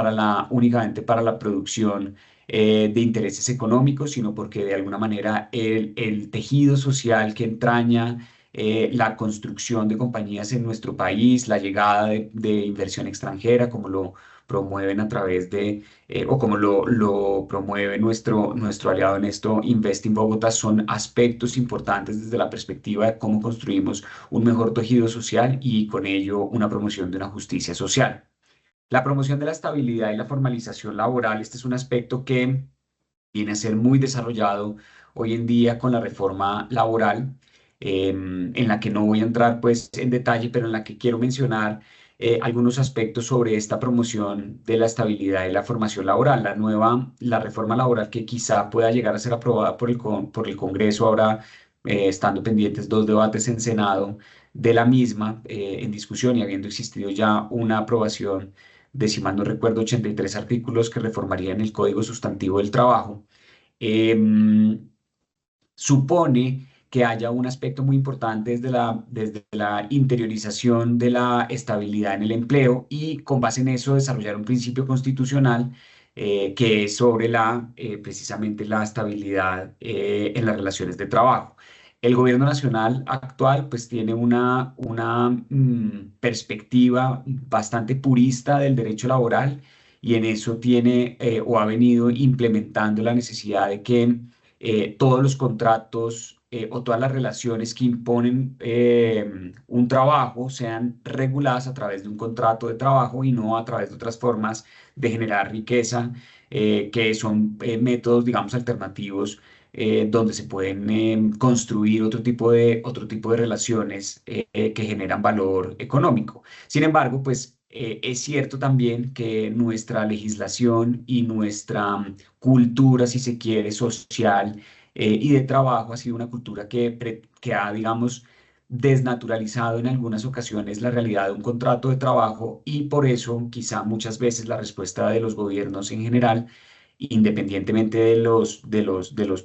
únicamente para la producción de intereses económicos, sino porque de alguna manera el tejido social que entraña la construcción de compañías en nuestro país, la llegada de inversión extranjera, como lo promueven a través de, o como lo promueve nuestro aliado en esto, Invest in Bogotá, son aspectos importantes desde la perspectiva de cómo construimos un mejor tejido social y con ello una promoción de una justicia social. La promoción de la estabilidad y la formalización laboral, este es un aspecto que viene a ser muy desarrollado hoy en día con la reforma laboral, en la que no voy a entrar pues en detalle, pero en la que quiero mencionar algunos aspectos sobre esta promoción de la estabilidad y la formación laboral. La reforma laboral que quizá pueda llegar a ser aprobada por el Congreso ahora, estando pendientes 2 debates en Senado de la misma en discusión, y habiendo existido ya una aprobación de, si mal no recuerdo, 83 artículos que reformarían el Código Sustantivo del Trabajo, supone que haya un aspecto muy importante desde la interiorización de la estabilidad en el empleo, y con base en eso desarrollar un principio constitucional que es sobre precisamente la estabilidad en las relaciones de trabajo. El gobierno nacional actual pues tiene una perspectiva bastante purista del derecho laboral, y en eso tiene o ha venido implementando la necesidad de que todos los contratos o todas las relaciones que imponen un trabajo sean reguladas a través de un contrato de trabajo y no a través de otras formas de generar riqueza, que son métodos, digamos, alternativos, donde se pueden construir otro tipo de relaciones que generan valor económico. Sin embargo, pues es cierto también que nuestra legislación y nuestra cultura, si se quiere, social, y de trabajo ha sido una cultura que ha, digamos, desnaturalizado en algunas ocasiones la realidad de un contrato de trabajo y por eso quizá muchas veces la respuesta de los gobiernos en general, independientemente de los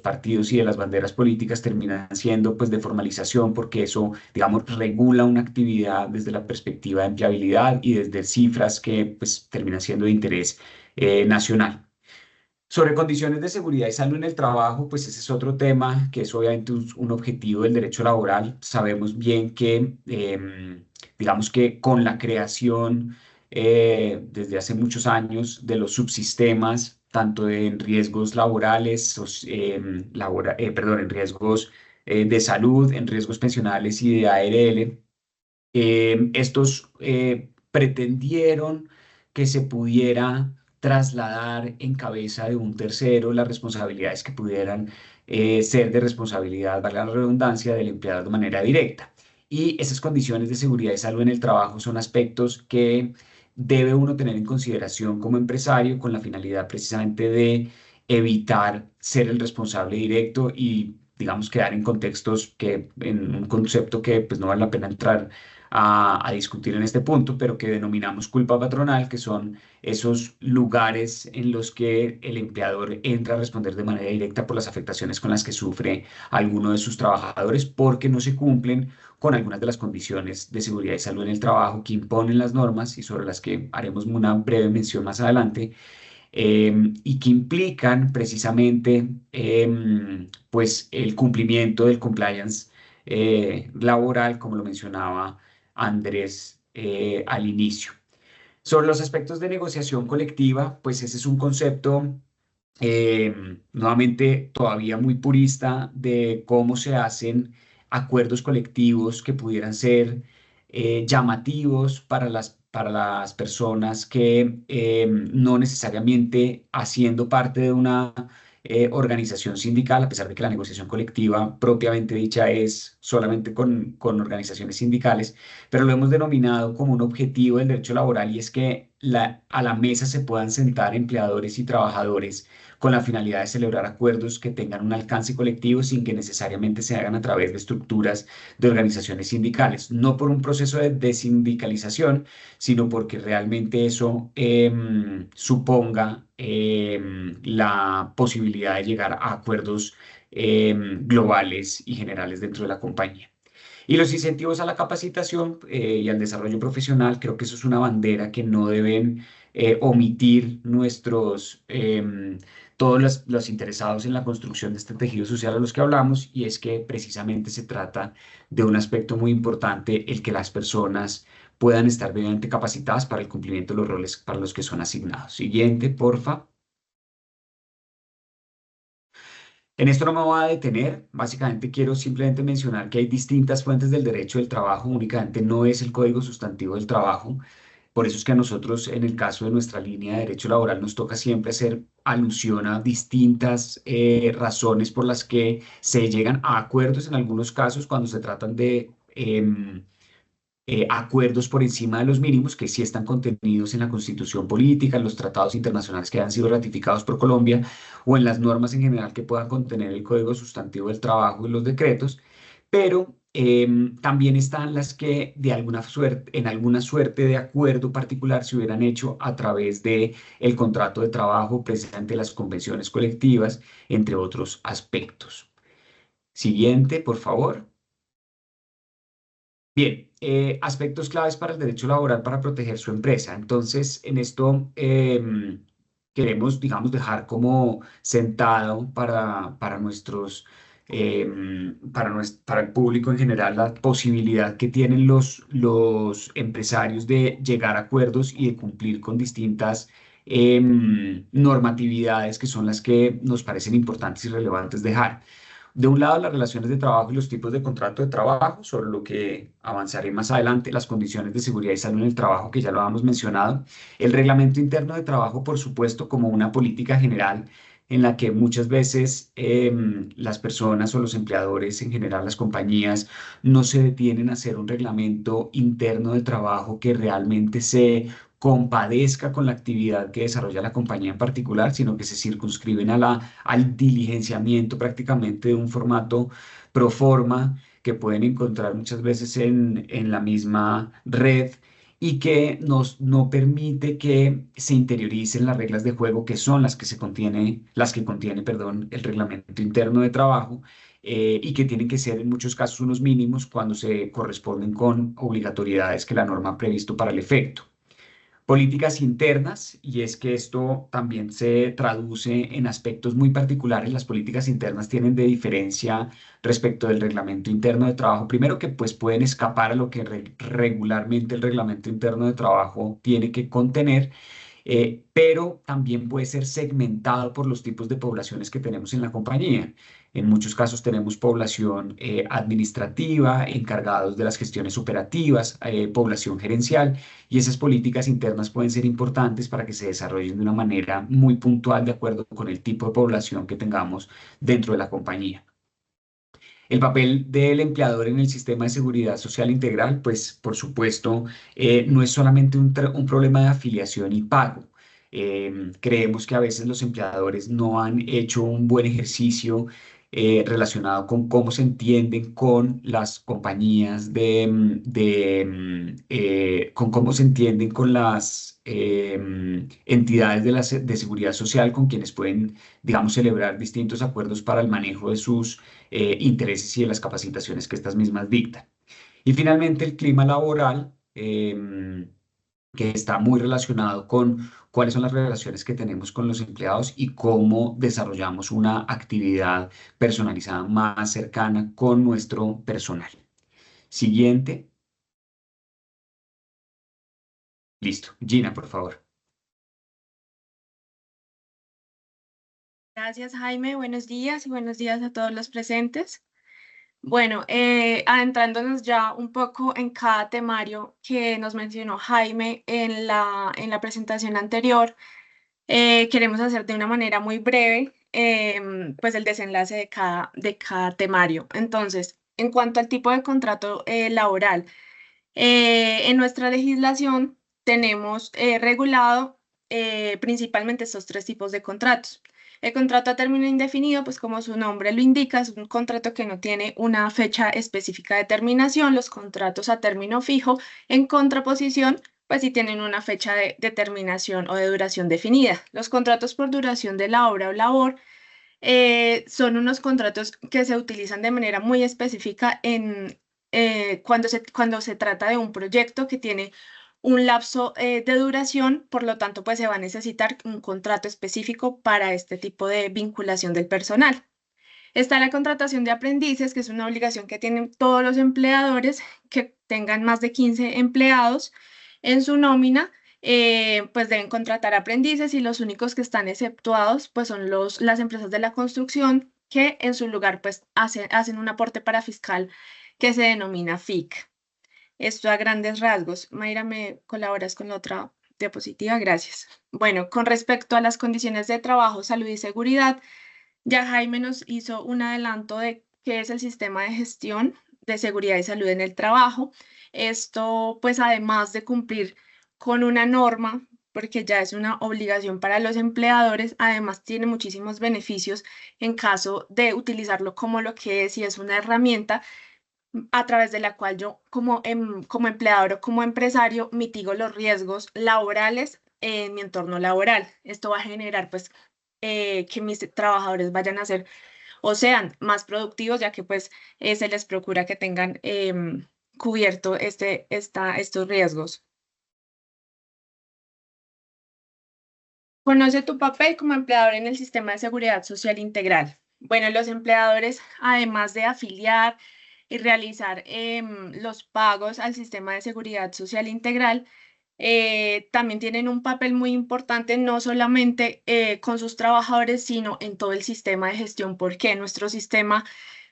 partidos y de las banderas políticas, terminan siendo pues de formalización porque eso, digamos, regula una actividad desde la perspectiva de empleabilidad y desde cifras que pues terminan siendo de interés nacional. Sobre condiciones de seguridad y salud en el trabajo, pues ese es otro tema que es obviamente un objetivo del derecho laboral. Sabemos bien que, digamos que con la creación desde hace muchos años de los subsistemas, tanto en riesgos laborales, perdón, en riesgos de salud, en riesgos pensionales y de ARL, estos pretendieron que se pudiera trasladar en cabeza de un tercero las responsabilidades que pudieran ser de responsabilidad, valga la redundancia, del empleador de manera directa. Y esas condiciones de seguridad y salud en el trabajo son aspectos que debe uno tener en consideración como empresario con la finalidad precisamente de evitar ser el responsable directo y, digamos, quedar en contextos en un concepto que pues no vale la pena entrar a discutir en este punto, pero que denominamos culpa patronal, que son esos lugares en los que el empleador entra a responder de manera directa por las afectaciones con las que sufre alguno de sus trabajadores porque no se cumplen con algunas de las condiciones de seguridad y salud en el trabajo que imponen las normas y sobre las que haremos una breve mención más adelante. Y que implican precisamente pues el cumplimiento del compliance laboral, como lo mencionaba Andrés al inicio. Sobre los aspectos de negociación colectiva, pues ese es un concepto nuevamente todavía muy purista de cómo se hacen acuerdos colectivos que pudieran ser llamativos para las personas que no necesariamente haciendo parte de una organización sindical, a pesar de que la negociación colectiva propiamente dicha es solamente con organizaciones sindicales, pero lo hemos denominado como un objetivo del derecho laboral y es que a la mesa se puedan sentar empleadores y trabajadores con la finalidad de celebrar acuerdos que tengan un alcance colectivo sin que necesariamente se hagan a través de estructuras de organizaciones sindicales, no por un proceso de desindicalización, sino porque realmente eso suponga la posibilidad de llegar a acuerdos globales y generales dentro de la compañía. Y los incentivos a la capacitación y al desarrollo profesional, creo que eso es una bandera que no deben omitir todos los interesados en la construcción de este tejido social a los que hablamos, y es que precisamente se trata de un aspecto muy importante, el que las personas puedan estar debidamente capacitadas para el cumplimiento de los roles para los que son asignados. Siguiente, porfa. En esto no me voy a detener, básicamente quiero simplemente mencionar que hay distintas fuentes del derecho del trabajo, únicamente no es el Código Sustantivo del Trabajo. Por eso es que a nosotros, en el caso de nuestra línea de derecho laboral, nos toca siempre hacer alusión a distintas razones por las que se llegan a acuerdos en algunos casos cuando se tratan de acuerdos por encima de los mínimos que sí están contenidos en la Constitución política, en los tratados internacionales que han sido ratificados por Colombia o en las normas en general que puedan contener el Código Sustantivo del Trabajo y los decretos, pero también están las que en alguna suerte de acuerdo particular se hubieran hecho a través de el contrato de trabajo, precisamente las convenciones colectivas, entre otros aspectos. Siguiente, por favor. Bien, aspectos claves para el derecho laboral para proteger su empresa. Entonces, en esto queremos, digamos, dejar como sentado para el público en general la posibilidad que tienen los empresarios de llegar a acuerdos y de cumplir con distintas normatividades que son las que nos parecen importantes y relevantes dejar. De un lado, las relaciones de trabajo y los tipos de contrato de trabajo, sobre lo que avanzaré más adelante, las condiciones de seguridad y salud en el trabajo, que ya lo habíamos mencionado, el reglamento interno de trabajo, por supuesto, como una política general en la que muchas veces las personas o los empleadores, en general las compañías, no se detienen a hacer un reglamento interno de trabajo que realmente se compadezca con la actividad que desarrolla la compañía en particular, sino que se circunscriben al diligenciamiento prácticamente de un formato pro forma que pueden encontrar muchas veces en la misma red y que no permite que se interioricen las reglas de juego que son las que contiene, perdón, el reglamento interno de trabajo, y que tienen que ser en muchos casos unos mínimos cuando se corresponden con obligatoriedades que la norma ha previsto para el efecto. Políticas internas, y es que esto también se traduce en aspectos muy particulares. Las políticas internas tienen de diferencia respecto del reglamento interno de trabajo. Primero, que pues pueden escapar a lo que regularmente el reglamento interno de trabajo tiene que contener, pero también puede ser segmentado por los tipos de poblaciones que tenemos en la compañía. En muchos casos tenemos población administrativa, encargados de las gestiones operativas, población gerencial, y esas políticas internas pueden ser importantes para que se desarrollen de una manera muy puntual de acuerdo con el tipo de población que tengamos dentro de la compañía. El papel del empleador en el sistema de seguridad social integral, pues por supuesto, no es solamente un problema de afiliación y pago. Creemos que a veces los empleadores no han hecho un buen ejercicio relacionado con cómo se entienden con las compañías con cómo se entienden con las entidades de seguridad social con quienes pueden, digamos, celebrar distintos acuerdos para el manejo de sus intereses y de las capacitaciones que estas mismas dictan. Y finalmente el clima laboral, que está muy relacionado con cuáles son las relaciones que tenemos con los empleados y cómo desarrollamos una actividad personalizada más cercana con nuestro personal. Siguiente. Listo. Gina, por favor. Gracias, Jaime. Buenos días y buenos días a todos los presentes. Bueno, adentrándonos ya un poco en cada temario que nos mencionó Jaime en la presentación anterior, queremos hacer de una manera muy breve pues el desenlace de cada temario. Entonces, en cuanto al tipo de contrato laboral, en nuestra legislación tenemos regulado principalmente estos tres tipos de contratos. El contrato a término indefinido, pues como su nombre lo indica, es un contrato que no tiene una fecha específica de terminación. Los contratos a término fijo, en contraposición, pues sí tienen una fecha de terminación o de duración definida. Los contratos por duración de la obra o labor son unos contratos que se utilizan de manera muy específica cuando se trata de un proyecto que tiene un lapso de duración, por lo tanto, pues se va a necesitar un contrato específico para este tipo de vinculación del personal. Está la contratación de aprendices, que es una obligación que tienen todos los empleadores que tengan más de 15 empleados en su nómina. Pues deben contratar aprendices y los únicos que están exceptuados pues son las empresas de la construcción que en su lugar pues hacen un aporte para fiscal que se denomina FIC. Esto a grandes rasgos. Mayra, ¿me colaboras con la otra diapositiva? Gracias. Bueno, con respecto a las condiciones de trabajo, salud y seguridad, ya Jaime nos hizo un adelanto de qué es el sistema de gestión de seguridad y salud en el trabajo. Esto, pues, además de cumplir con una norma, porque ya es una obligación para los empleadores, además tiene muchísimos beneficios en caso de utilizarlo como lo que es y es una herramienta a través de la cual yo como empleador o como empresario mitigo los riesgos laborales en mi entorno laboral. Esto va a generar pues que mis trabajadores vayan a ser o sean más productivos, ya que pues se les procura que tengan cubierto estos riesgos. Conoce tu papel como empleador en el sistema de seguridad social integral. Bueno, los empleadores, además de afiliar y realizar los pagos al sistema de seguridad social integral, también tienen un papel muy importante, no solamente con sus trabajadores, sino en todo el sistema de gestión, porque nuestro sistema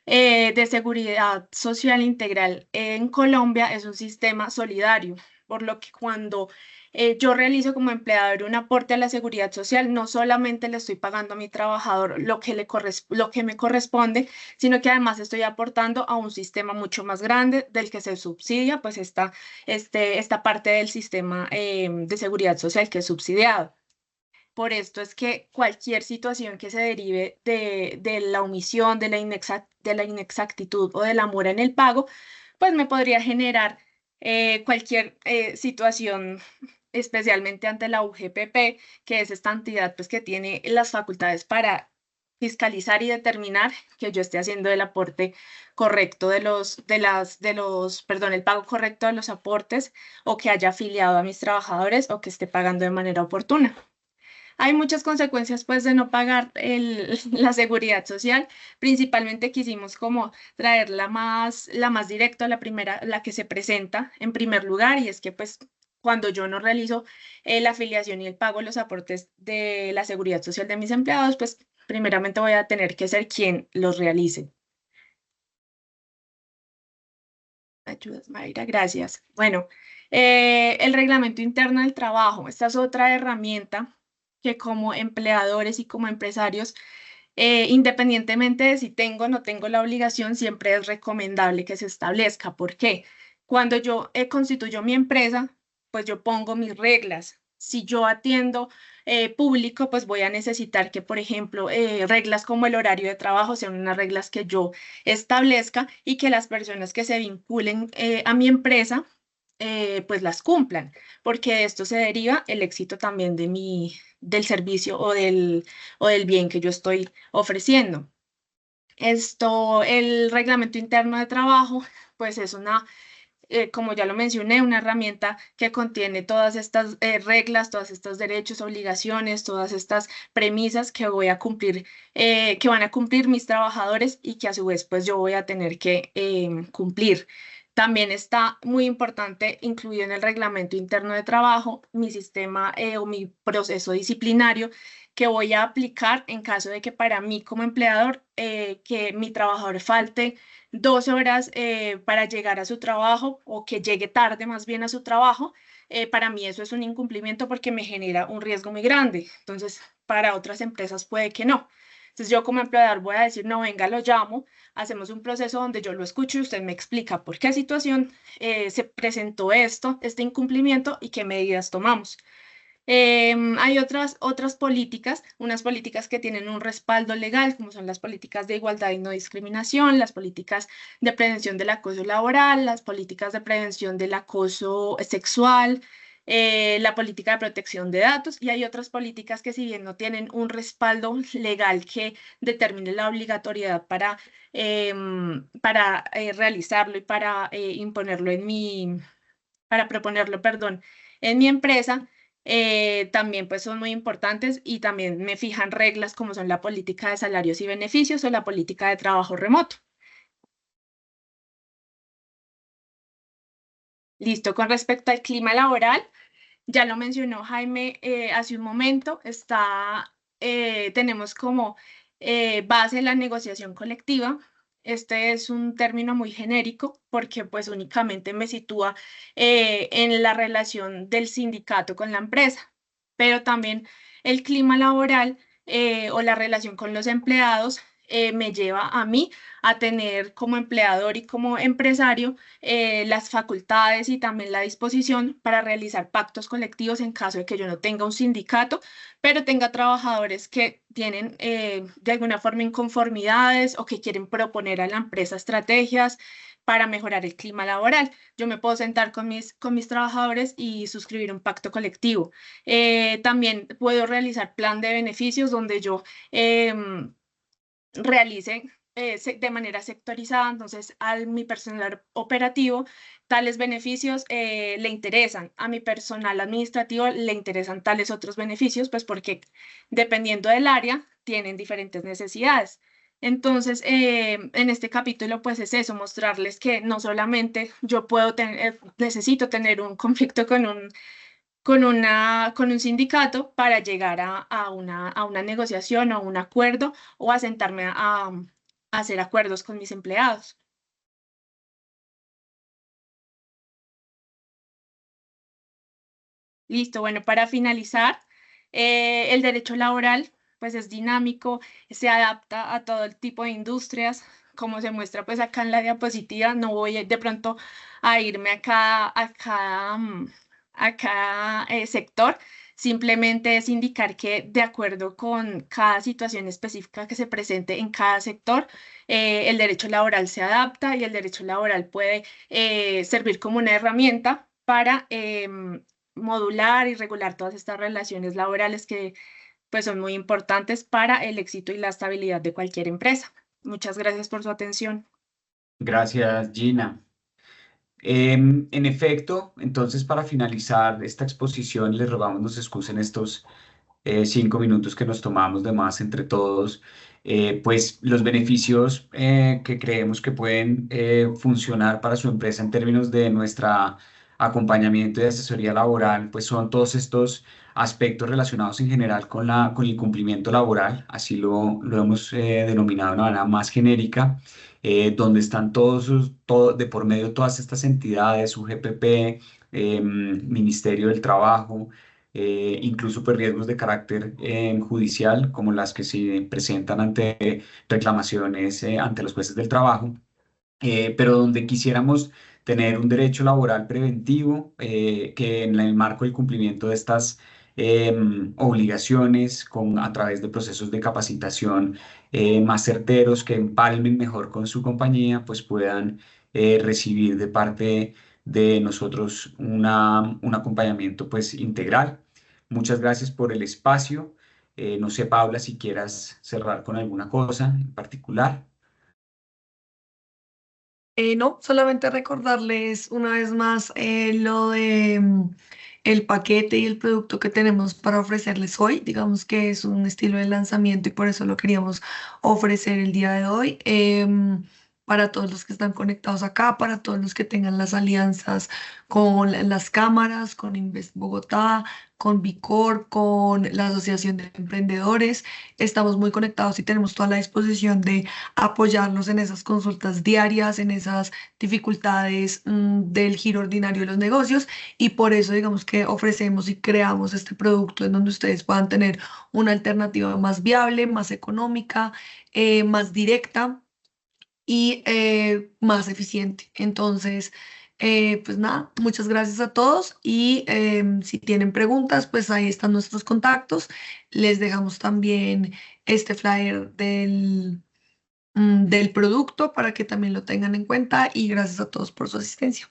de seguridad social integral en Colombia es un sistema solidario, por lo que cuando yo realizo como empleador un aporte a la seguridad social, no solamente le estoy pagando a mi trabajador lo que me corresponde, sino que además estoy aportando a un sistema mucho más grande del que se subsidia, pues esta parte del sistema de seguridad social que es subsidiado. Por esto es que cualquier situación que se derive de la omisión, de la inexactitud o de la mora en el pago, pues me podría generar cualquier situación, especialmente ante la UGPP, que es esta entidad pues, que tiene las facultades para fiscalizar y determinar que yo esté haciendo el aporte correcto perdón, el pago correcto de los aportes, o que haya afiliado a mis trabajadores o que esté pagando de manera oportuna. Hay muchas consecuencias pues de no pagar la seguridad social. Principalmente quisimos como traer la más directa, la primera, la que se presenta en primer lugar, y es que pues cuando yo no realizo la afiliación y el pago de los aportes de la seguridad social de mis empleados, pues primeramente voy a tener que ser quien los realice. Ayudas, Mayra, gracias. Bueno, el reglamento interno del trabajo. Esta es otra herramienta que como empleadores y como empresarios, independientemente de si tengo o no tengo la obligación, siempre es recomendable que se establezca. ¿Por qué? Cuando yo constituyo mi empresa, pues yo pongo mis reglas. Si yo atiendo público, pues voy a necesitar que, por ejemplo, reglas como el horario de trabajo sean unas reglas que yo establezca, y que las personas que se vinculen a mi empresa, pues las cumplan, porque de esto se deriva el éxito también del servicio o del bien que yo estoy ofreciendo. El reglamento interno de trabajo, pues es como ya lo mencioné, una herramienta que contiene todas estas reglas, todos estos derechos, obligaciones, todas estas premisas que voy a cumplir, que van a cumplir mis trabajadores, y que a su vez pues yo voy a tener que cumplir. También está muy importante incluido en el reglamento interno de trabajo mi sistema o mi proceso disciplinario que voy a aplicar en caso de que para mí como empleador, que mi trabajador falte 12 horas para llegar a su trabajo, o que llegue tarde más bien a su trabajo. Para mí eso es un incumplimiento porque me genera un riesgo muy grande. Entonces, para otras empresas puede que no. Entonces, yo como empleador voy a decir, no, venga, lo llamo, hacemos un proceso donde yo lo escucho y usted me explica por qué situación se presentó este incumplimiento, y qué medidas tomamos. Hay otras políticas, unas políticas que tienen un respaldo legal, como son las políticas de igualdad y no discriminación, las políticas de prevención del acoso laboral, las políticas de prevención del acoso sexual, la política de protección de datos, y hay otras políticas que, si bien no tienen un respaldo legal que determine la obligatoriedad para realizarlo y para imponerlo para proponerlo, perdón, en mi empresa, también pues son muy importantes, y también me fijan reglas como son la política de salarios y beneficios o la política de trabajo remoto. Listo, con respecto al clima laboral, ya lo mencionó Jaime hace un momento, tenemos como base la negociación colectiva. Este es un término muy genérico porque pues únicamente me sitúa en la relación del sindicato con la empresa, pero también el clima laboral o la relación con los empleados me lleva a mí a tener como empleador y como empresario las facultades y también la disposición para realizar pactos colectivos en caso de que yo no tenga un sindicato, pero tenga trabajadores que tienen de alguna forma inconformidades, o que quieren proponer a la empresa estrategias para mejorar el clima laboral. Yo me puedo sentar con mis trabajadores y suscribir un pacto colectivo. También puedo realizar plan de beneficios donde yo realice de manera sectorizada. Entonces, a mi personal operativo, tales beneficios le interesan, a mi personal administrativo le interesan tales otros beneficios, pues porque dependiendo del área, tienen diferentes necesidades. Entonces, en este capítulo, pues es eso, mostrarles que no solamente yo necesito tener un conflicto con un sindicato para llegar a una negociación o a un acuerdo, o a sentarme a hacer acuerdos con mis empleados. Listo, bueno, para finalizar, el derecho laboral pues es dinámico, se adapta a todo el tipo de industrias, como se muestra pues acá en la diapositiva. No voy de pronto a irme a cada sector, simplemente es indicar que de acuerdo con cada situación específica que se presente en cada sector, el derecho laboral se adapta y el derecho laboral puede servir como una herramienta para modular y regular todas estas relaciones laborales que pues son muy importantes para el éxito y la estabilidad de cualquier empresa. Muchas gracias por su atención. Gracias, Gina. En efecto, entonces para finalizar esta exposición, les rogamos nos excusen estos 5 minutos que nos tomamos de más entre todos, pues los beneficios que creemos que pueden funcionar para su empresa en términos de nuestra acompañamiento y asesoría laboral, pues son todos estos aspectos relacionados en general con el cumplimiento laboral, así lo hemos denominado de una manera más genérica, donde están todo, de por medio todas estas entidades, UGPP, Ministerio del Trabajo, incluso pues, riesgos de carácter judicial, como las que se presentan ante reclamaciones ante los jueces del trabajo, pero donde quisiéramos tener un derecho laboral preventivo que en el marco del cumplimiento de estas obligaciones a través de procesos de capacitación más certeros que empalmen mejor con su compañía, pues puedan recibir de parte de nosotros un acompañamiento pues integral. Muchas gracias por el espacio. No sé, Paula, si quieras cerrar con alguna cosa en particular. No, solamente recordarles una vez más lo de el paquete y el producto que tenemos para ofrecerles hoy. Digamos que es un estilo de lanzamiento y por eso lo queríamos ofrecer el día de hoy. Para todos los que están conectados acá, para todos los que tengan las alianzas con las cámaras, con Invest Bogotá, con Bicor, con la Asociación de Emprendedores. Estamos muy conectados y tenemos toda la disposición de apoyarlos en esas consultas diarias, en esas dificultades del giro ordinario de los negocios, y por eso digamos que ofrecemos y creamos este producto en donde ustedes puedan tener una alternativa más viable, más económica, más directa y más eficiente. Entonces, pues nada, muchas gracias a todos y si tienen preguntas, pues ahí están nuestros contactos. Les dejamos también este flyer del producto para que también lo tengan en cuenta y gracias a todos por su asistencia.